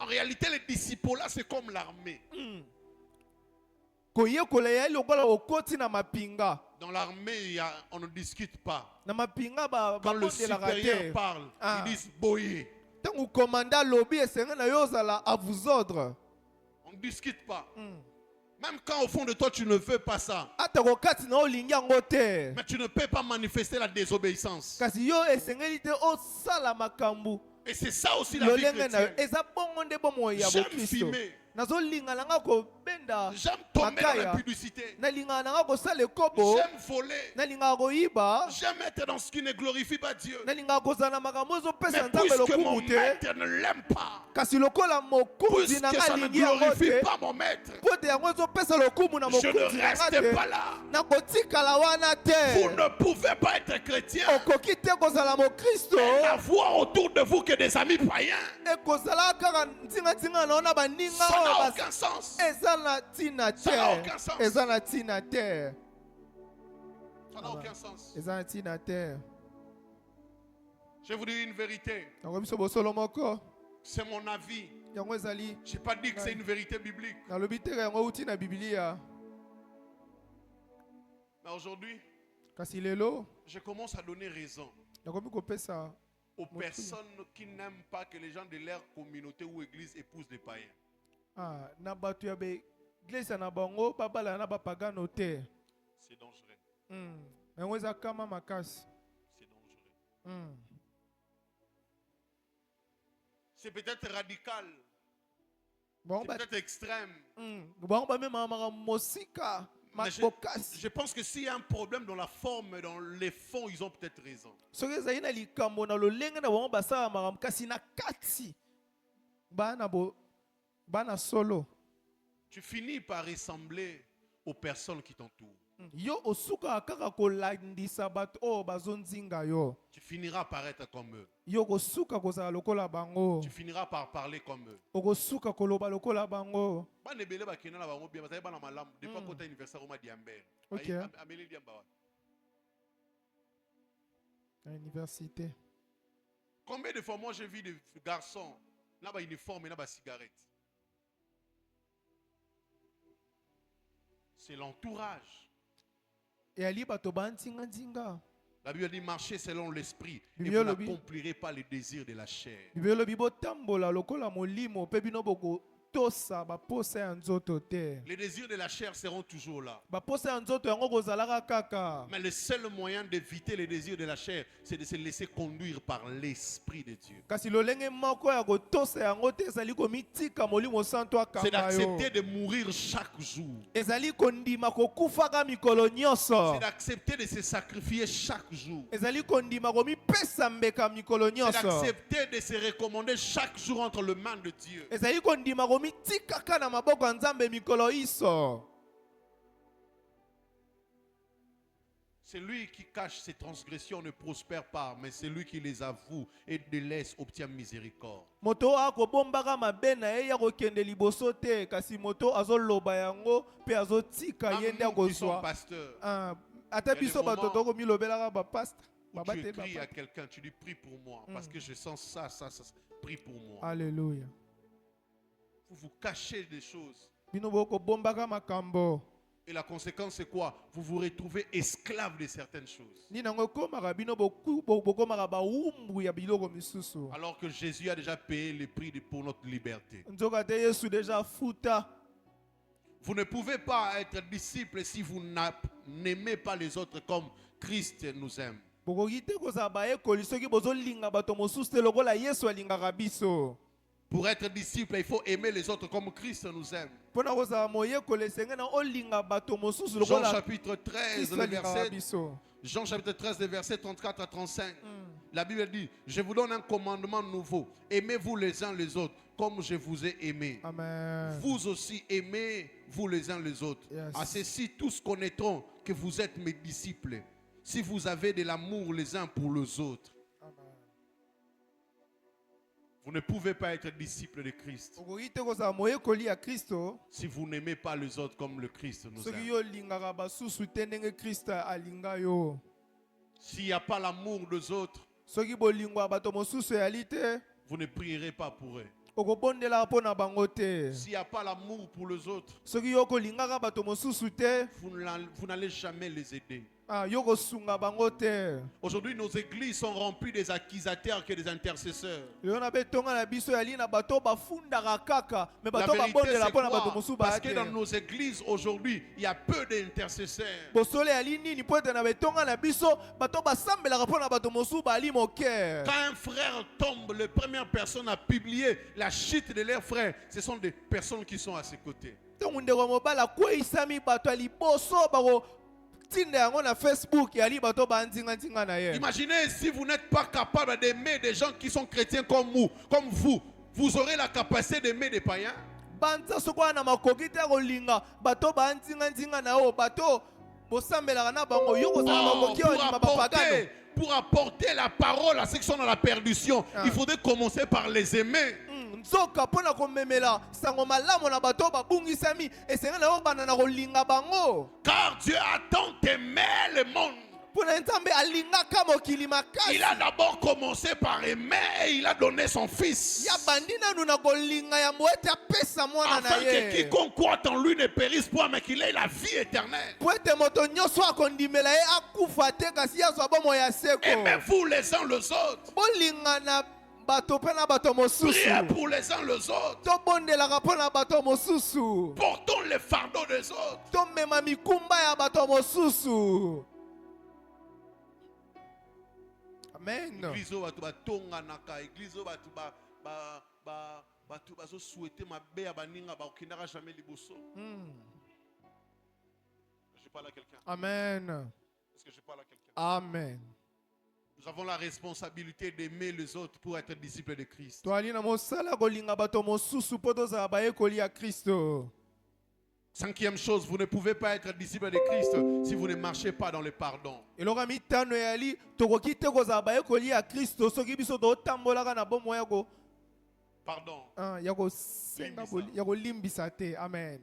réalité, le disciple-là, c'est comme l'armée. Dans l'armée, on ne discute pas. Quand le supérieur parle, ils disent boyer. On ne discute pas. Même quand au fond de toi tu ne veux pas ça. Mais tu ne peux pas manifester la désobéissance. Et c'est ça aussi la vie chrétienne. J'aime filmer. J'aime tomber dans l'impudicité. J'aime voler. J'aime être dans ce qui ne glorifie pas Dieu. Mais puisque mon maître ne l'aime pas, puisque ça ne glorifie pas mon maître, je ne reste pas là. Vous ne pouvez pas être chrétien et n'avoir autour de vous que des amis païens. Ça n'a aucun sens. Ça n'a aucun sens. Ça n'a aucun sens. Je vous dis une vérité. C'est mon avis. Je n'ai pas dit que c'est une vérité biblique. Mais aujourd'hui, je commence à donner raison aux personnes qui n'aiment pas que les gens de leur communauté ou église épousent des païens. C'est dangereux. C'est dangereux. C'est peut-être radical. C'est peut-être extrême. Mais je pense que s'il y a un problème dans la forme, dans les fonds, ils ont peut-être raison. Tu finis par ressembler aux personnes qui t'entourent. Tu finiras par être comme eux. Tu finiras par parler comme eux. Combien de fois moi j'ai vu des garçons là-bas uniforme et là-bas cigarette? C'est l'entourage. La Bible dit marcher selon l'esprit et vous n'accomplirez pas les désirs de la chair. kotosa baposa ya nzoto te. Les désirs de la chair seront toujours là. Baposa ya nzoto yango kozalaka kaka. Mais le seul moyen d'éviter les désirs de la chair, c'est de se laisser conduire par l'Esprit de Dieu. Kasi lolenge moko ya kotosa yango te ezali komitika molimo santo C'est akanga yo. d'accepter de mourir chaque jour. Ezali kondima kokufaka mikolo nyonso. C'est d'accepter de se sacrifier chaque jour. Ezali kondima komipesa mbeka mikolo C'est nyonso. d'accepter de se recommander chaque jour entre les mains de Dieu. Ezali kondima komitikaka na maboko ya Nzambe mikolo iso. Celui qui cache ses transgressions ne prospère pas, mais celui qui les avoue et les laisse obtient miséricorde. Moto akobombaka mabe na ye ya kokende liboso te, kasi moto azoloba yango pe azotika ye nde Même nous qui sommes akozwa. pasteurs, Ata Il y a biso des bato moments tokomilobelaka bapastre. où tu écris à quelqu'un, tu dis prie pour moi, parce que je sens ça, prie pour moi. Alléluia. Vous vous cachez des choses. Bino bokobombaka makambo. Et la conséquence, c'est quoi? Vous vous retrouvez esclave de certaines choses. Ni nango komaka bino bokomaka baumbu ya biloko misusu. Alors que Jésus a déjà payé le prix pour notre liberté. Nzoka te Yesu deja futa. Vous ne pouvez pas être disciple si vous n'aimez pas les autres comme Christ nous aime. Bokoki te kozala bayekoli soki bozolinga bato mosusu te lokola Yesu alingaka biso. Pour être disciple, il faut aimer les autres comme Christ nous aime. Mpona kozala moyekoli esengeli na olinga bato mosusu Jean lokola chapitre 13, Kristo le alingaka verset, biso. Jean chapitre 13, le verset 34 à 35. La Bible dit, je vous donne un commandement nouveau. Aimez-vous les uns les autres comme je vous ai aimé. Amen. Vous aussi aimez-vous les uns les autres. Yes. À ceci, tous connaîtront que vous êtes mes disciples, si vous avez de l'amour les uns pour les autres. Amen. Vous ne pouvez pas être disciple de Christ Okoki te kozala moyekoli ya Kristo si vous n'aimez pas les autres comme le Christ nous soki aime. yo olingaka basusu te ndenge Kristo alinga yo. S'il n'y a pas l'amour des autres, Soki bolingwa bato mosusu eyali te, vous ne prierez pas pour eux. okobondelaka mpo na bango te. S'il n'y a pas l'amour pour les autres, Soki yo kolingaka bato mosusu te, vous n'allez jamais les aider. yo kosunga bango te. Aujourd'hui, nos églises sont remplies des accusateurs que des intercesseurs. Lelo na betonga na biso yali na bato bafundaka kaka, me La bato vérité, babondela c'est mpo na bato quoi? mosusu Parce baya que dans te. nos églises, aujourd'hui, il y a peu d'intercesseurs. Bosole yali nini mpo ete na betonga na biso bato basambelaka mpo na bato mosusu bali moke. Quand un frère tombe, la première personne à publier la chute de leur frère, ce sont des personnes qui sont à ses côtés. Ntongo ndeko mobali akweyisami bato ya liboso bakotinda yango na Facebook yali bato bandinga na ye. Imaginez si vous n'êtes pas capable d'aimer des gens qui sont chrétiens comme vous, vous aurez la capacité d'aimer des païens. Banza soko na makoki te kolinga bato bandinga na yo bato bosambelaka na bango yo kozala makoki pour, olima bapagano. pour apporter la parole à ceux qui sont dans la perdition, il faudrait commencer par les aimer. Nzoka mpona komemela sango malamu na bato babungisami esengeli na yo banda na kolinga bango. Car Dieu a tant aimé le monde. Mpona Nzambe alingaka mokili makasi. Il a d'abord commencé par aimer et il a donné son fils. Ya bandi nanu na kolinga ya ete apesa mwana na Afin que ye. quiconque croit en lui ne périsse point, mais qu'il ait la vie éternelle. Po ete moto nyonso akondimela ye akufa te kasi azwa bomoi ya seko. Aimez-vous les uns les autres. Bolingana bato mpe na bato mosusu. Priez pour les uns les autres. Tobondelaka mpo na bato mosusu. Portons les fardeaux des autres. Tomema mikumba ya bato mosusu. Amen. Église où batu batonga naka, église où batu batu bazo souhaiter mabe ya baninga ba okindaka jamais liboso. Je parle à quelqu'un. Amen. Est-ce que je parle à quelqu'un? Amen. Nous avons la responsabilité d'aimer les autres pour être disciples de Christ. Toali na mosala kolinga bato mosusu po tozala bayekoli ya Kristo. Cinquième chose, vous ne pouvez pas être disciple de Christ si vous ne marchez pas dans le pardon. Eloko mitano yali tokoki te kozala bayekoli ya Kristo soki biso totambolaka na bomoi ya ko Pardon. ya kosenga ya kolimbisa te. Amen.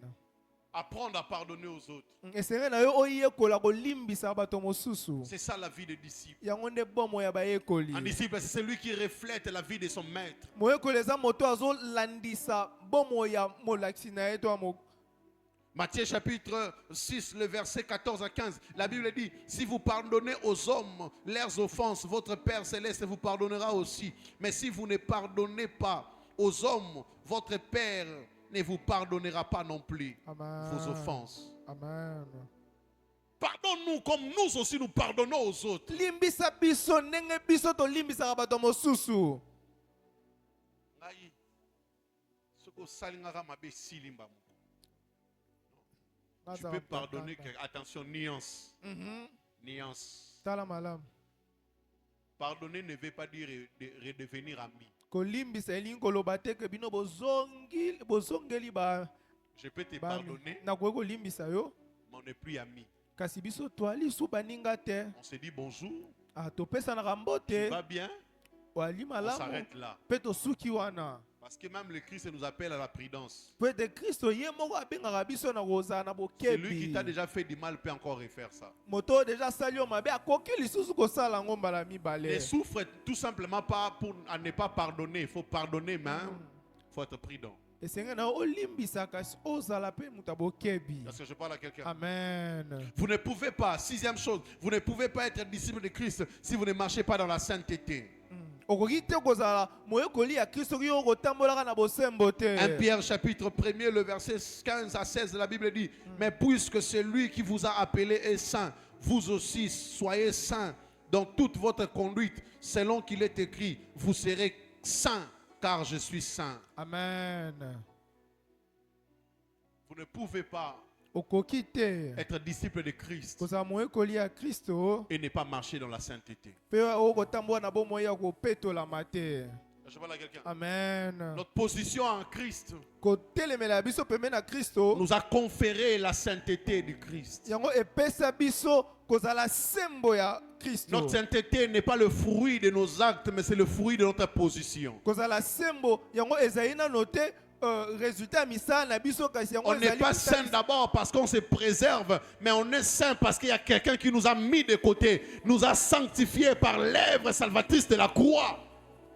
Apprendre à pardonner aux autres. Esenge na yo oyekola kolimbisa bato mosusu. C'est ça la vie de disciple. Yango nde bomoi ya bayekoli. Un disciple, c'est celui qui reflète la vie de son maître. Moyekoli eza moto azolandisa bomoi ya molakisi na ye to amo. Matthieu chapitre 6, le verset 14 à 15. La Bible dit, si vous pardonnez aux hommes leurs offenses, votre Père Céleste vous pardonnera aussi. Mais si vous ne pardonnez pas aux hommes, votre Père ne vous pardonnera pas non plus Amen. vos offenses. Amen. Pardonne-nous comme nous aussi nous pardonnons aux autres. Limbisa biso nenge biso to limbisa bato mosusu. Ngai, soko salingaka mabe silimba moko. Tu peux pardonner, attention, nuance. Nuance. Tala malam. Pardonner ne veut pas dire redevenir ami. Kolimbisa elingi koloba te ke bino bozongeli ba. Je peux te pardonner, nakoki kolimbisa yo mais on n'est plus amis. kasi biso toali su baninga te. On se dit bonjour, topesanaka tu mbote vas bien, wali on malamu s'arrête là. mpe tosuki wana. Parce que même le Christ nous appelle à la prudence. po ete kristo ye moko abengaka biso na kozala na Celui qui bokebi. t'a déjà fait du mal peut encore refaire ça. moto oyo deja asali yo mabe akoki lisusu kosala yango mbala Ne mibale. souffre tout simplement pas pour à ne pas pardonner. Il faut pardonner, mais il faut être prudent. esenge na yo olimbisa kasi ozala mpe moto abokebi. Est-ce que je parle à quelqu'un? Amen. Vous ne pouvez pas, sixième chose, vous ne pouvez pas être disciple de Christ si vous ne marchez pas dans la sainteté. okoki te kozala moyekoli ya kristo soki yo kotambolaka na bosembo te. 1 Pierre chapitre 1er, le verset 15 à 16 de la Bible dit: mais puisque celui qui vous a appelé est saint, vous aussi soyez saints dans toute votre conduite, selon qu'il est écrit, vous serez saints car je suis saint. Amen. Vous ne pouvez pas okoki te être disciple de Christ kozala moyekoli ya kristo et ne pas marcher dans la sainteté. mpe okotambola na bomoi ya kopetolama te. Je parle à quelqu'un. Amen. Notre position en Christ kotelemela biso pembeni na kristo nous a conféré la sainteté du Christ. yango epesa biso kozala sembo ya kristo. Notre sainteté n'est pas le fruit de nos actes, mais c'est le fruit de notre position. kozala sembo yango ezali nano te résultat ya misala na biso kasi yango On n'est pas saint d'abord parce qu'on se préserve, mais on est saint parce qu'il y a quelqu'un qui nous a mis de côté, nous a sanctifiés par l'œuvre salvatrice de la croix.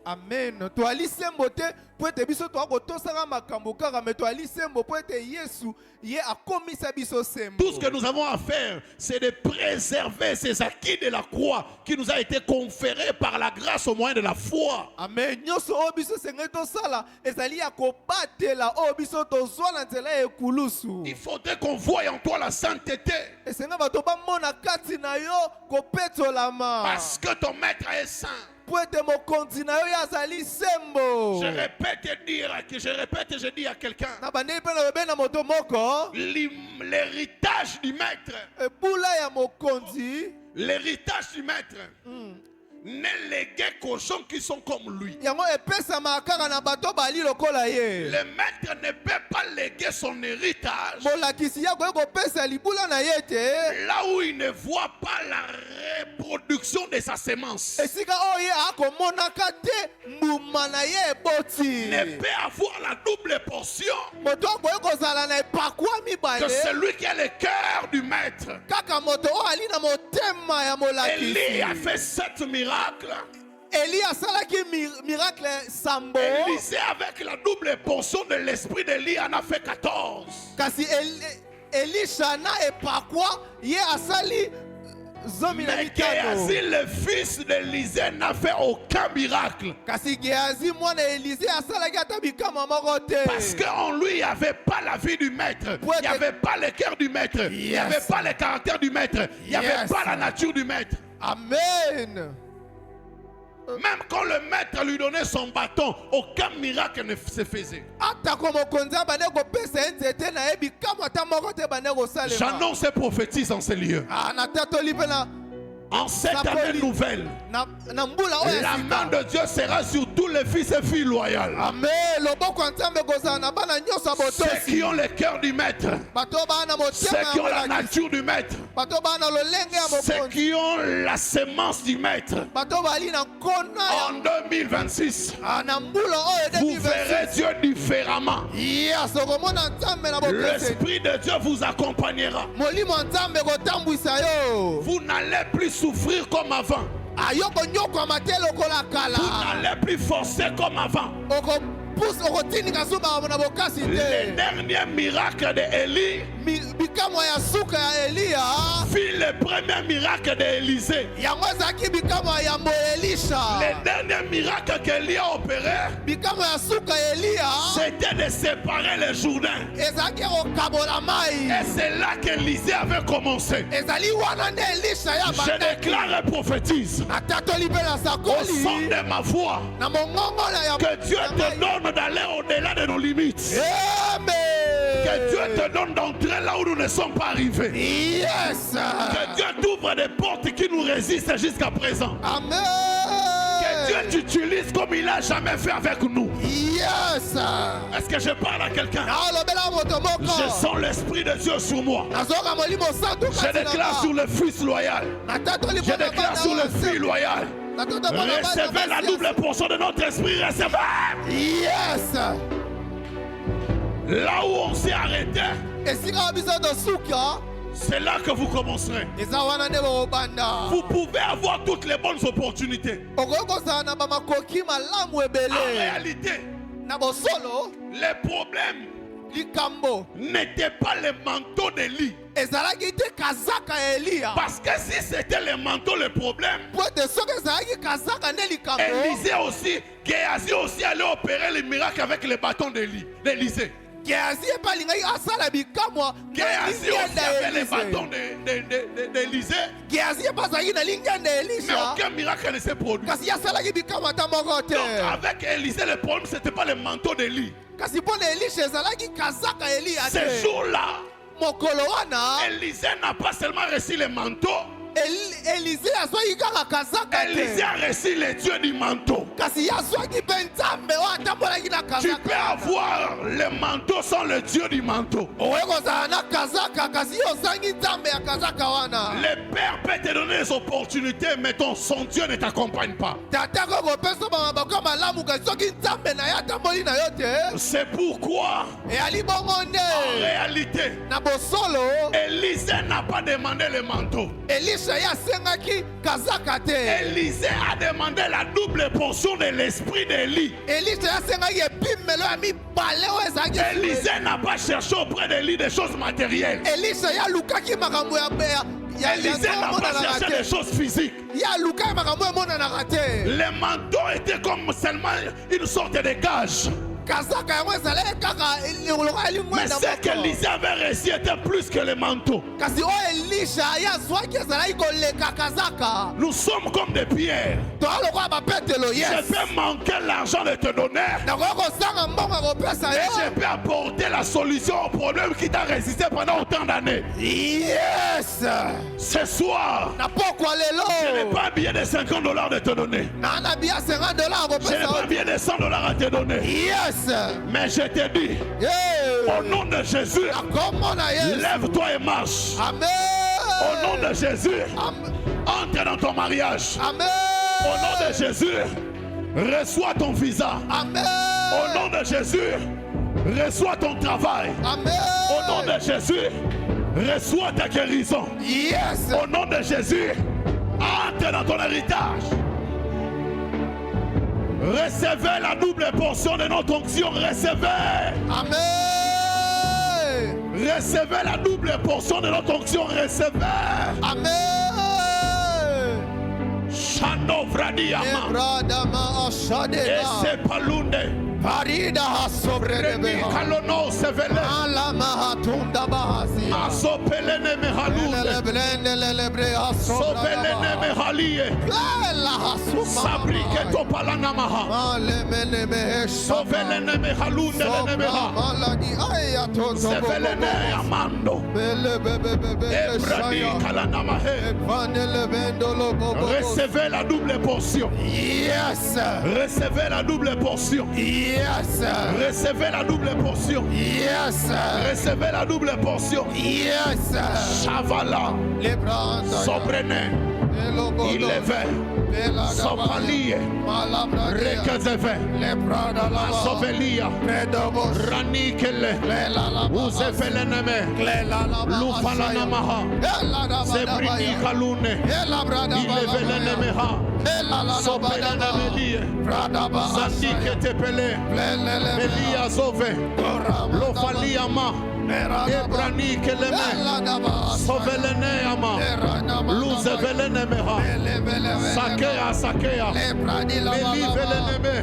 Amen. toali sembo te po ete biso toa kotosaka makambo kaka me toali sembo po ete yesu ye akomisa biso sembo. Tout ce que nous avons à faire, c'est de préserver ces acquis de la croix qui nous a été conférés par la grâce au moyen de la foi. Amen. nyonso oyo biso sengeli tosala ezali ya kobatela oyo biso tozwa na nzela ya ekulusu. Il faudrait qu'on voie en toi la sainteté. esenga bato bamona kati na yo kopetolama. Parce que ton maître est saint. po ete mokonzi na yo ye azali sembo. Je répète et je dis à quelqu'un, na bandeli mpe na lobe na moto moko l'héritage du maître, ebula ya mokonzi l'héritage du maître n'est légué qu'aux gens qui sont comme lui. yango epesamaka kaka na bato bali lokola ye. Le maître ne peut pas léguer son héritage molakisi ya koyi kopesa libula na ye te là où il ne voit pas la reproduction de sa sémence. esika oyo ye akomonaka te mbuma na ye eboti. Ne peut avoir la double portion moto akoyi kozala na epakwa que mibale celui qui a le cœur du maître. kaka moto oyo ali na motema ya molakisi. Élie a fait 7 miracles. eli asalaki miracle sambo Élisée avec la double portion de l'esprit d'Élie en a fait 14. kasi elisha na epakwa ye asali zomi na Mais mitano. Géasi, le fils d'Élisée, n'a fait aucun miracle. kasi geazi mwana elize asalaki ata bikama moko te. Parce qu'en lui, il n'y avait pas la vie du maître. Il n'y avait pas le cœur du maître. Il n'y avait pas le caractère du maître. Il n'y avait pas la nature du maître. Amen. Même quand le maître lui donnait son bâton, aucun miracle ne se faisait. atako mokonzi abande kopesa ye nzete na ye bikama ata moko te bande kosalema. J'annonce et prophétise en ces lieux. na tatoli mpe na En cette année nouvelle, na mbula oyo la ya main sika. de Dieu sera sur tous les fils et filles loyaux. Amen. loboko ya nzambe kozala na bana nyonso ya Ceux botosi. qui ont le cœur du maître, bato baa na ceux motema qui ont ya la molakisi. nature du maître, bato baa na lolenge ya ceux mokonzi. qui ont la sémence du maître. bato bali na nkona En 2026, na mbula oyo vous verrez Dieu différemment. yes okomona nzambe na bopesi. L'Esprit de Dieu vous accompagnera. molimo ya nzambe kotambwisa yo. Vous n'allez plus souffrir comme avant. ayoko nyokwama te lokola Vous kala. n'allez plus forcer comme avant. pousse okotindika suba na bokasi Le te. dernier miracle d'Élie Bikamwa ya suka ya Elia fit le premier miracle d'Élisée. yango ezalaki bikamwa ya mbo Elisha. Le dernier miracle qu'Élie a opéré, Bikamwa ya suka ya Elia c'était de séparer le Jourdain. ezalaki kokabola mai. Et c'est là qu'Élisée avait commencé. Ezali wana nde Elisha ya Je déclare et prophétise natatoli mpe na au son sakoli de ma voix na mongongola ya que Dieu te donne d'aller au-delà de nos limites. Que Dieu te donne d'entrer là où nous ne sommes pas arrivés. Yes. Que Dieu t'ouvre des portes qui nous résistent jusqu'à présent. Amen. Que Dieu t'utilise comme il n'a jamais fait avec nous. Yes. Est-ce que je parle à quelqu'un? naolobela moto moko Je sens l'Esprit de Dieu sur moi. nazoka molimo santu Je déclare sur le Fils loyal. natatoli Je déclare sur le Fils loyal. Recevez la double portion de notre esprit. Recevez. Yes. Là où on s'est arrêté, esika biso tosuka c'est là que vous commencerez. eza wana nde bokobanda. Vous pouvez avoir toutes les bonnes opportunités. okoki kozala na bamakoki malamu En ebele réalité, na bosolo les problèmes likambo n'étaient pas les manteaux d'Élie. ezalaki te kazaka ya Eliya. Parce que si c'était les manteaux le problème, po ete soki ezalaki kazaka nde likambo Élisée aussi, Géasi aussi allait opérer les miracles avec les bâtons d'Élisée. Géasi epe alingaki asala bikamwa na Géasi aussi lingenda avait ya les Élise. bâtons d'Élisée. Géasi epe azalaki na lingenda ya Mais Elisha aucun miracle ne s'est produit. kasi ye asalaki bikamwa ata moko te. Donc avec Élisée, le problème, ce n'était pas le manteau d'Élie. kasi mpo na Elisha ezalaki kazaka ya Eliya Ce te. jour-là, mokolo wana Élisée n'a pas seulement reçu le manteau, Élisée azwaki kaka kazaka Élisée te. a reçu les dieux du manteau. kasi ye azwaki mpe nzambe oyo atambolaki na Tu kazaka peux wana. avoir le manteau sans le dieu du manteau. okoki kozala na kazaka kasi ye ozangi nzambe ya kazaka wana. Le Père peut te donner des opportunités, mais son Dieu ne t'accompagne pas. tata ko kopesa bamabako malamu kasi soki nzambe na ye atamboli na yo te. C'est pourquoi, eyali bongo en nde réalité, na bosolo Élisée n'a pas demandé le manteau. Elisha ye asengaki kazaka te. Élisée a demandé la double portion de l'esprit d'Élie. Elisha ye asengaki epimelo ya mibale oyo ezalaki. Élisée n'a pas cherché auprès d'Élie des choses matérielles. Elisha ye alukaki makambo ya Élisée n'a pas cherché des choses physiques. ye alukaki makambo emonanaka te. Le manteau était comme seulement une sorte de gage. kazaka yango ezalaki kaka lokola Mais elingwenda ce qu'Élisée avait reçu était plus que le manteau. kasi oyo Elisha ye azwaki ezalaki koleka kazaka. Nous sommes comme des pierres. toa lokola bapetelo Je yes peux manquer l'argent de te donner, nakoki kozanga mbongo ya kopesa et je yo. peux apporter la solution au problème qui t'a résisté pendant autant d'années. Yes. Ce soir, na pokwa je n'ai lelo pas un billet de $50 de te donner. na bia $50 Je n'ai akopesa pas un yo. billet de $100 à te donner. Yes. Mais je te dis, au nom de Jésus, nakomona Yesu. lève-toi et marche. Amen. Au nom de Jésus, Amen. entre dans ton mariage. Amen. Au nom de Jésus, reçois ton visa. Amen. Au nom de Jésus, reçois ton travail. Amen. Au nom de Jésus, reçois ta guérison. Yes. Au nom de Jésus, entre dans ton héritage. Recevez la double portion de notre onction. Recevez. Amen. Recevez la double portion de notre onction. Recevez. Amen. Shano Vradiama. Ebradama ashadena. Ese Palunde. Parida hasobrede Remi beha. Kalono Sevele. Alama hatunda bahasi. Asopelene Mehalunde. Leleblende lelebre Sovelene hasobrada. Mehalie. Lela hasuma. Sabrike Topalanamaha. Malemene mehesha. Sovelene Mehalunde Lenemeha. Maladi ayato. Sevelene Amando. Bele bebe bebe Ebrani shaya. Kalanamahe. Vanele bendolo bobo. Recevez la double portion. Yes. Recevez la double portion. Yes. Recevez la double portion. Yes. Recevez la double portion. Yes. Chavala. Lebranda. Sobrene. Elobodo. Ileve. Bela Sopalie. Malabradia. Rekezeve. Lebrada lava. Sovelia. Pedobos. Ranikele. Lela lava. Uzefeleneme. Lela lava. Lufalanamaha. Ela dava Zebridi dabaya. Kalune. Ela brada Ilevenenemeha. Sopelene melie. Zandike tepele. Melia zove. Lofalia ma. Ebrani keleme. Sovelene ama. Luze velene meha. Sakea sakea. Meli velene me.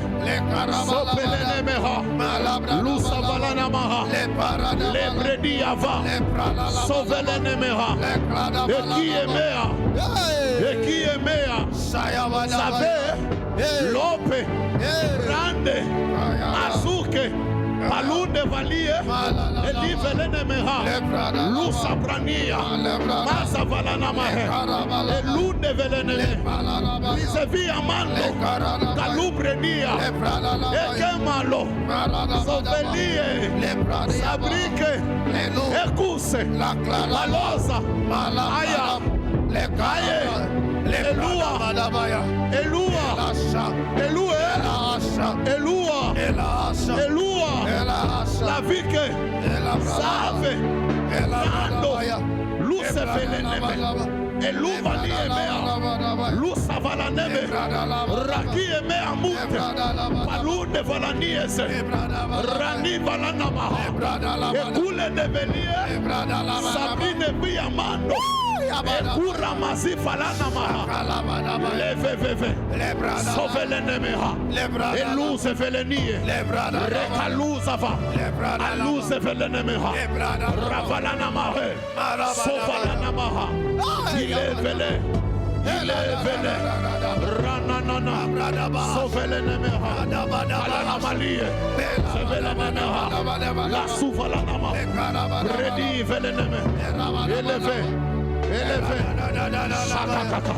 Sopelene meha. Lusa valana maha. Lebredi ava. Sovelene meha. Eki emea. Eki emea. Sabe. Lope. Grande. Azuke. Palunde valie, Elivelene meha, Lusa brania, Masa valana mahe, Elunde velene, Lisevi amando, Kalubrenia, Ekemalo, Sovelie, Sabrike, Ekuse, Malosa, Aya, Aye, Elua, Elua, Elua, Elua, Elua, la vique, Save, Elando, Luce Veleneme, Eluva Niemea, Lusa Valaneme, Raki Emea Mute, Palune Valaniese, Rani Valanama, Ekule de Venie, Sabine Biamando. Ekura masi falana maha. Leveveve. Sovelene meha. Eluze velenie. Rekaluza va. Aluze velene meha. Ravalana mahe. Sovalana maha. Ilevele. Ilevele. Rananana. Sovelene meha. Alana malie. Sovelene meha. La suvalana maha. Redi velene meha. Eleve. Eleve, Shakakaka,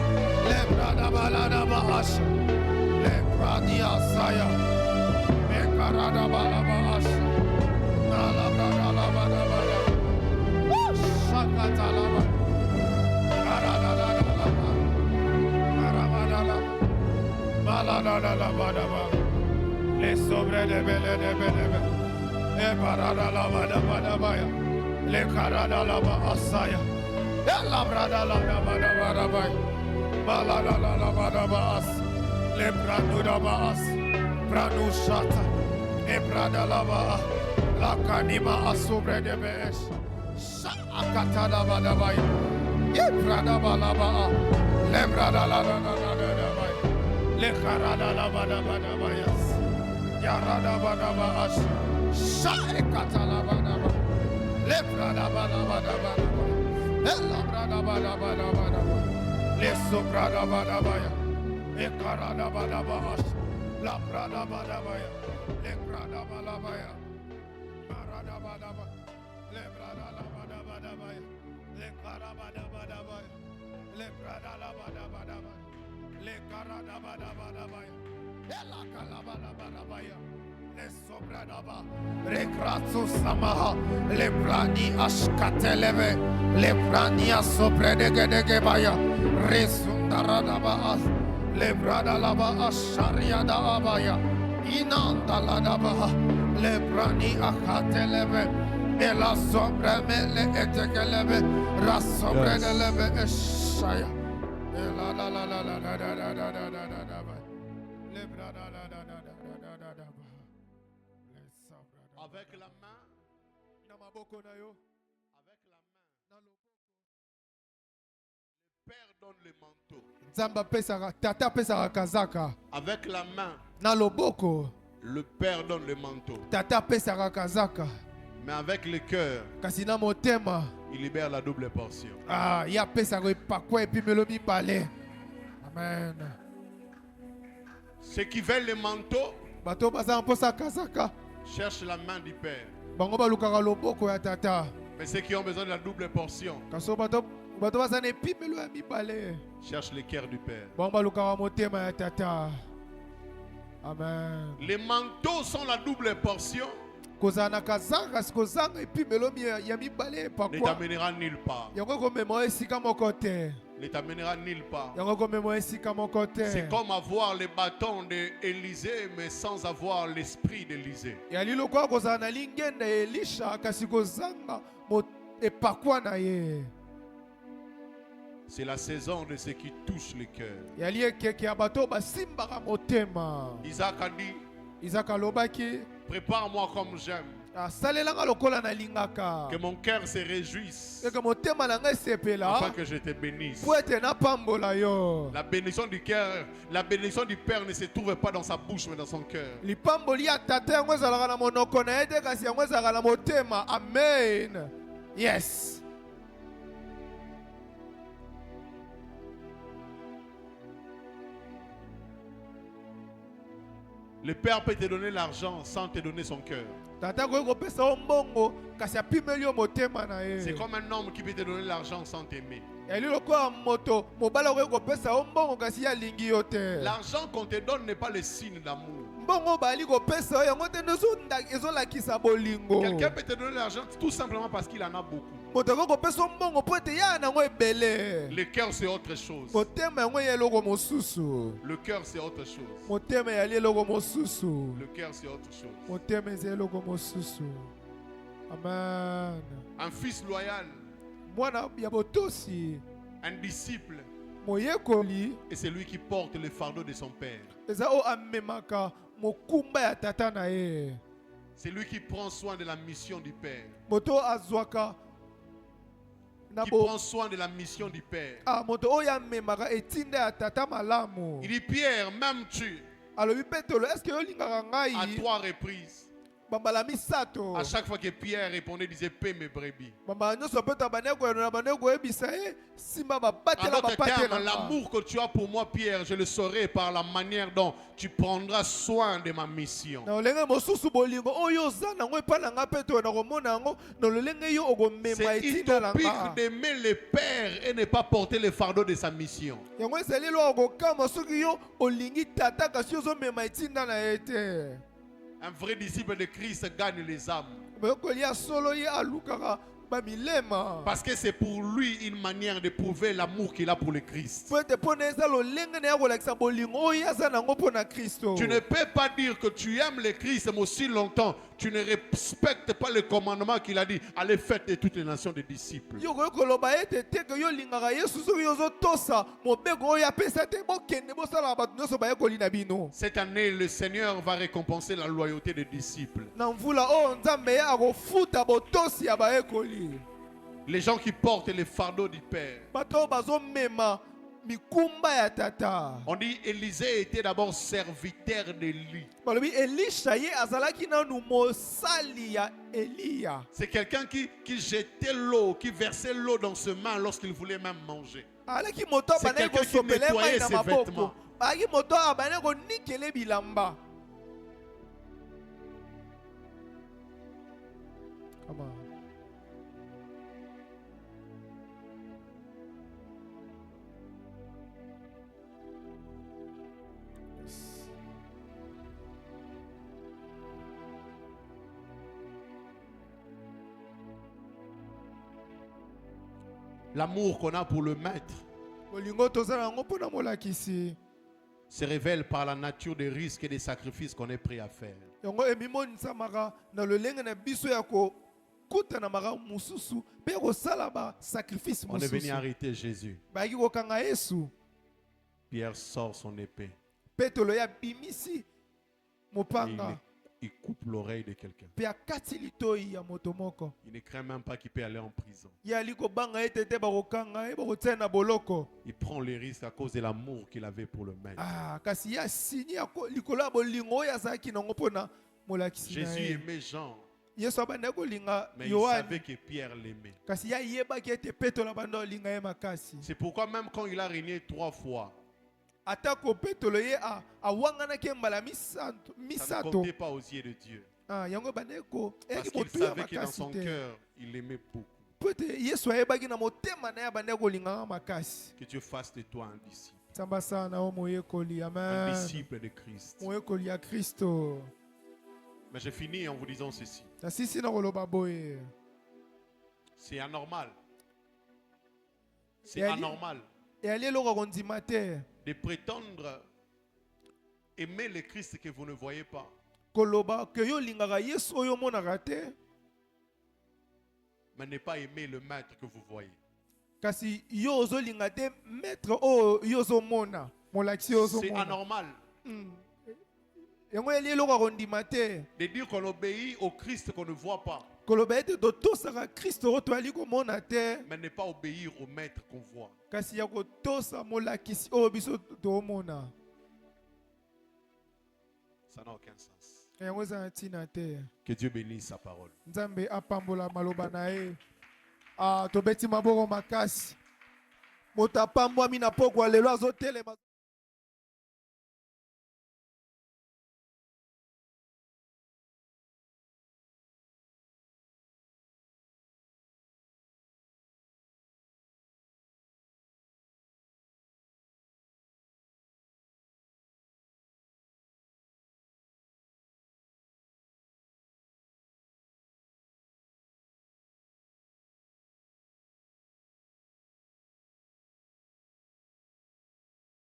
Lebrada Balada Bahash, Lebradia Saya, Mekarada Balabas, Nalabrada Labadabada, Shakatalaba, Karadadalaba, Karavadala, Baladadalabadaba, Les Sobre de Bele de Belebe, Ebarada Labadabadabaya, Le Karadalaba Asaya. La brada la bada bay, balada la bada bas, le brado da bas, brado shata, e brada la ba, la kanima asobre de besh, sa akata la bada bay, e brada bala ba, le brada la bay, le karada la bada bayas, yarada bada bas, sa ekata la bada ba, le brada bada. La brada bada bada bada les sobrada bada baya e karada bada bas la brada bada baya le brada bada baya marada bada ba le brada la bada bada baya le karada bada baya le brada la bada bada baya le karada bada bada baya e la kala bada baya le sobrada ba recrazo samaha le brani ashkateleve le brania sopre de gedebaya resundarada ba le brada la ba asharia da abaya inanda la da ba le brani akateleve e la sombra mele etekeleve rasobre de leve eshaya e la la la la la da da da da da da ba le brada la da da da da da ba. Avec la main, avec la main, le Père donne le manteau. Avec la main, le Père donne le manteau. Mais avec le cœur, il libère la double portion. Amen. Ceux qui veulent le manteau cherchent la main du Père. Mais ceux qui ont besoin de la double portion cherchent le cœur du Père. Amen. Les manteaux sont la double portion. Ne t'amènera nulle part. Ne t'amènera nulle part. C'est comme avoir les bâtons d'Élysée, mais sans avoir l'esprit d'Élysée. C'est la saison de ce qui touche le cœur. yali ekeke ya bato basimbaka motema. Isaac a dit, Isaac alobaki prépare-moi comme j'aime, asalelanga lokola nalingaka que mon cœur se réjouisse, eke motema na ngai afin esepela que je te bénisse. po ete napambola yo. La bénédiction du cœur, la bénédiction du Père ne se trouve pas dans sa bouche, mais dans son cœur. Lipamboli ya tata yango ezalaka na monoko na ye te kasi yango ezalaka na motema. Amen. Yes. Le Père peut te donner l'argent sans te donner son cœur. Tata koki kopesa yo mbongo kasi apimeli yo motema na C'est ye. comme un homme qui peut te donner l'argent sans t'aimer. Yali lokola moto mobali akoki kopesa yo mbongo kasi ye alingi yo te. L'argent qu'on te donne n'est pas le signe d'amour. Mbongo bali kopesa yo yango te nde ezolakisa bolingo. Quelqu'un peut te donner l'argent tout simplement parce qu'il en a beaucoup. Moto akoki kopesa yo mbongo po ete ya nango ebele. Le cœur, c'est autre chose. Motema yango ye eloko mosusu. Le cœur, c'est autre chose. Motema yali eloko mosusu. Le cœur, c'est autre chose. Motema eza eloko mosusu. Amen. Un fils loyal, Mwana ya botosi un disciple, moyekoli et c'est lui qui porte le fardeau de son père. eza o amemaka mokumba ya tata na ye. C'est lui qui prend soin de la mission du père. Moto azwaka na Qui bo prend soin de la mission du père. moto oyo amemaka etinda ya tata malamu. Il dit, Pierre, m'aimes-tu? Alobi Petelo, est-ce que olingaka À ngai 3 reprises. bambala misato? À chaque fois que Pierre répondait, il disait, paie mes brebis. Bambala nyonso Petelo bandeko na bandeko ebisa ye simba En babatela d'autres bapatela. termes, l'amour que tu as pour moi, Pierre, je le saurai par la manière dont tu prendras soin de ma mission. Na olenge mosusu bolingo oyo oza nango epai na nga Petelo na komona yango na lolenge yo okomema C'est etinda na utopique nga. d'aimer le Père et ne pas porter le fardeau de sa mission. Yango ezali lo okokama soki yo olingi tata kasi ozomema etinda na ye te. Un vrai disciple de Christ gagne les âmes. Boyokoli ya solo ye alukaka bamilema. Parce que c'est pour lui une manière de prouver l'amour qu'il a pour le Christ. Po ete mpo na eza lolenge na ya kolakisa bolingo oyo aza nango mpo na Kristo. Tu ne peux pas dire que tu aimes le Christ, mais aussi longtemps, tu ne respectes pas le commandement qu'il a dit. Allez, faites de toutes les nations des disciples. Yo koki koloba ete te ke yo olingaka Yesu soki yo ozotosa mobeko oyo apesa te bokende bosalaka bato nyonso bayekoli na bino. Cette année, le Seigneur va récompenser la loyauté des disciples. Na mvula oyo Nzambe ye akofuta botosi ya bayekoli. Les gens qui portent les fardeaux du Père. Bato oyo bazomema mikumba ya tata. On dit Élisée était d'abord serviteur d'Élie. Balobi Elisha ye azalaki nanu mosali ya Eliya. C'est quelqu'un qui jetait l'eau, qui versait l'eau dans ses mains lorsqu'il voulait même manger. Alaki moto C'est abandaki quelqu'un qui kosopela nettoyait mai na ses maboko. vêtements. Alaki moto abandaki konikele bilamba. Come on. L'amour qu'on a pour le maître Bolingo tozala yango mpona molakisi. se révèle par la nature des risques et des sacrifices qu'on est prêt à faire. Yango emimonisamaka na lolenge na biso ya kokutana maka mosusu mpe kosala basacrifice On est venu mosusu. arrêter Jésus. Bayaki kokanga Yesu. Pierre sort son épée. Petelo ya bimisi Et mopanga il coupe l'oreille de quelqu'un. mpe akati litoi ya moto moko. Il ne craint même pas qu'il peut aller en prison. Ye ali kobanga ete te bakokanga ye bakotia na boloko. Il prend les risques à cause de l'amour qu'il avait pour le maître. Kasi ye asini likolo ya bolingo oyo azalaki nango mpona molakisi na Jésus ye. aimait Jean, Yesu abandaki kolinga mais il Yohane savait que Pierre l'aimait. kasi ye ayebaki ete Petelo abanda kolinga ye makasi. C'est pourquoi même quand il a régné 3 fois, Atako Petelo ye awanganaki mbala ça ne misato. comptait pas aux yeux de Dieu. Yango bandeko Parce eyaki qu'il motuya savait que dans makasi son te. cœur, il l'aimait beaucoup. Po ete Yesu ayebaki na motema na ye abandaki kolinganga makasi. Que Dieu fasse de toi un disciple. Nzambe asala na yo moyekoli. Un Amen. disciple de Christ. Moyekoli ya Kristo. Mais je finis en vous disant ceci. Nasisi na koloba boye. C'est anormal. C'est Et elle dit- anormal eyali eloko kondima te de prétendre aimer le Christ que vous ne voyez pas. koloba ke yo olingaka Yesu oyo omonaka te Mais ne pas aimer le maître que vous voyez. kasi yo ozolinga te maître o yo ozomona molakisi yo C'est ozomona anormal yango eli eloko akondima te de dire qu'on obéit au Christ qu'on ne voit pas, koloba ete totosaka kristo oyo toali komona te mais ne pas obéir au maître qu'on voit. kasi ya kotosa molakisi oyo biso toomona Ça n'a aucun sens. yango eza na ntina te Que Dieu bénisse sa parole. nzambe apambola maloba na ye tobeti maboko makasi moto apambwami na pokwa lelo azotelema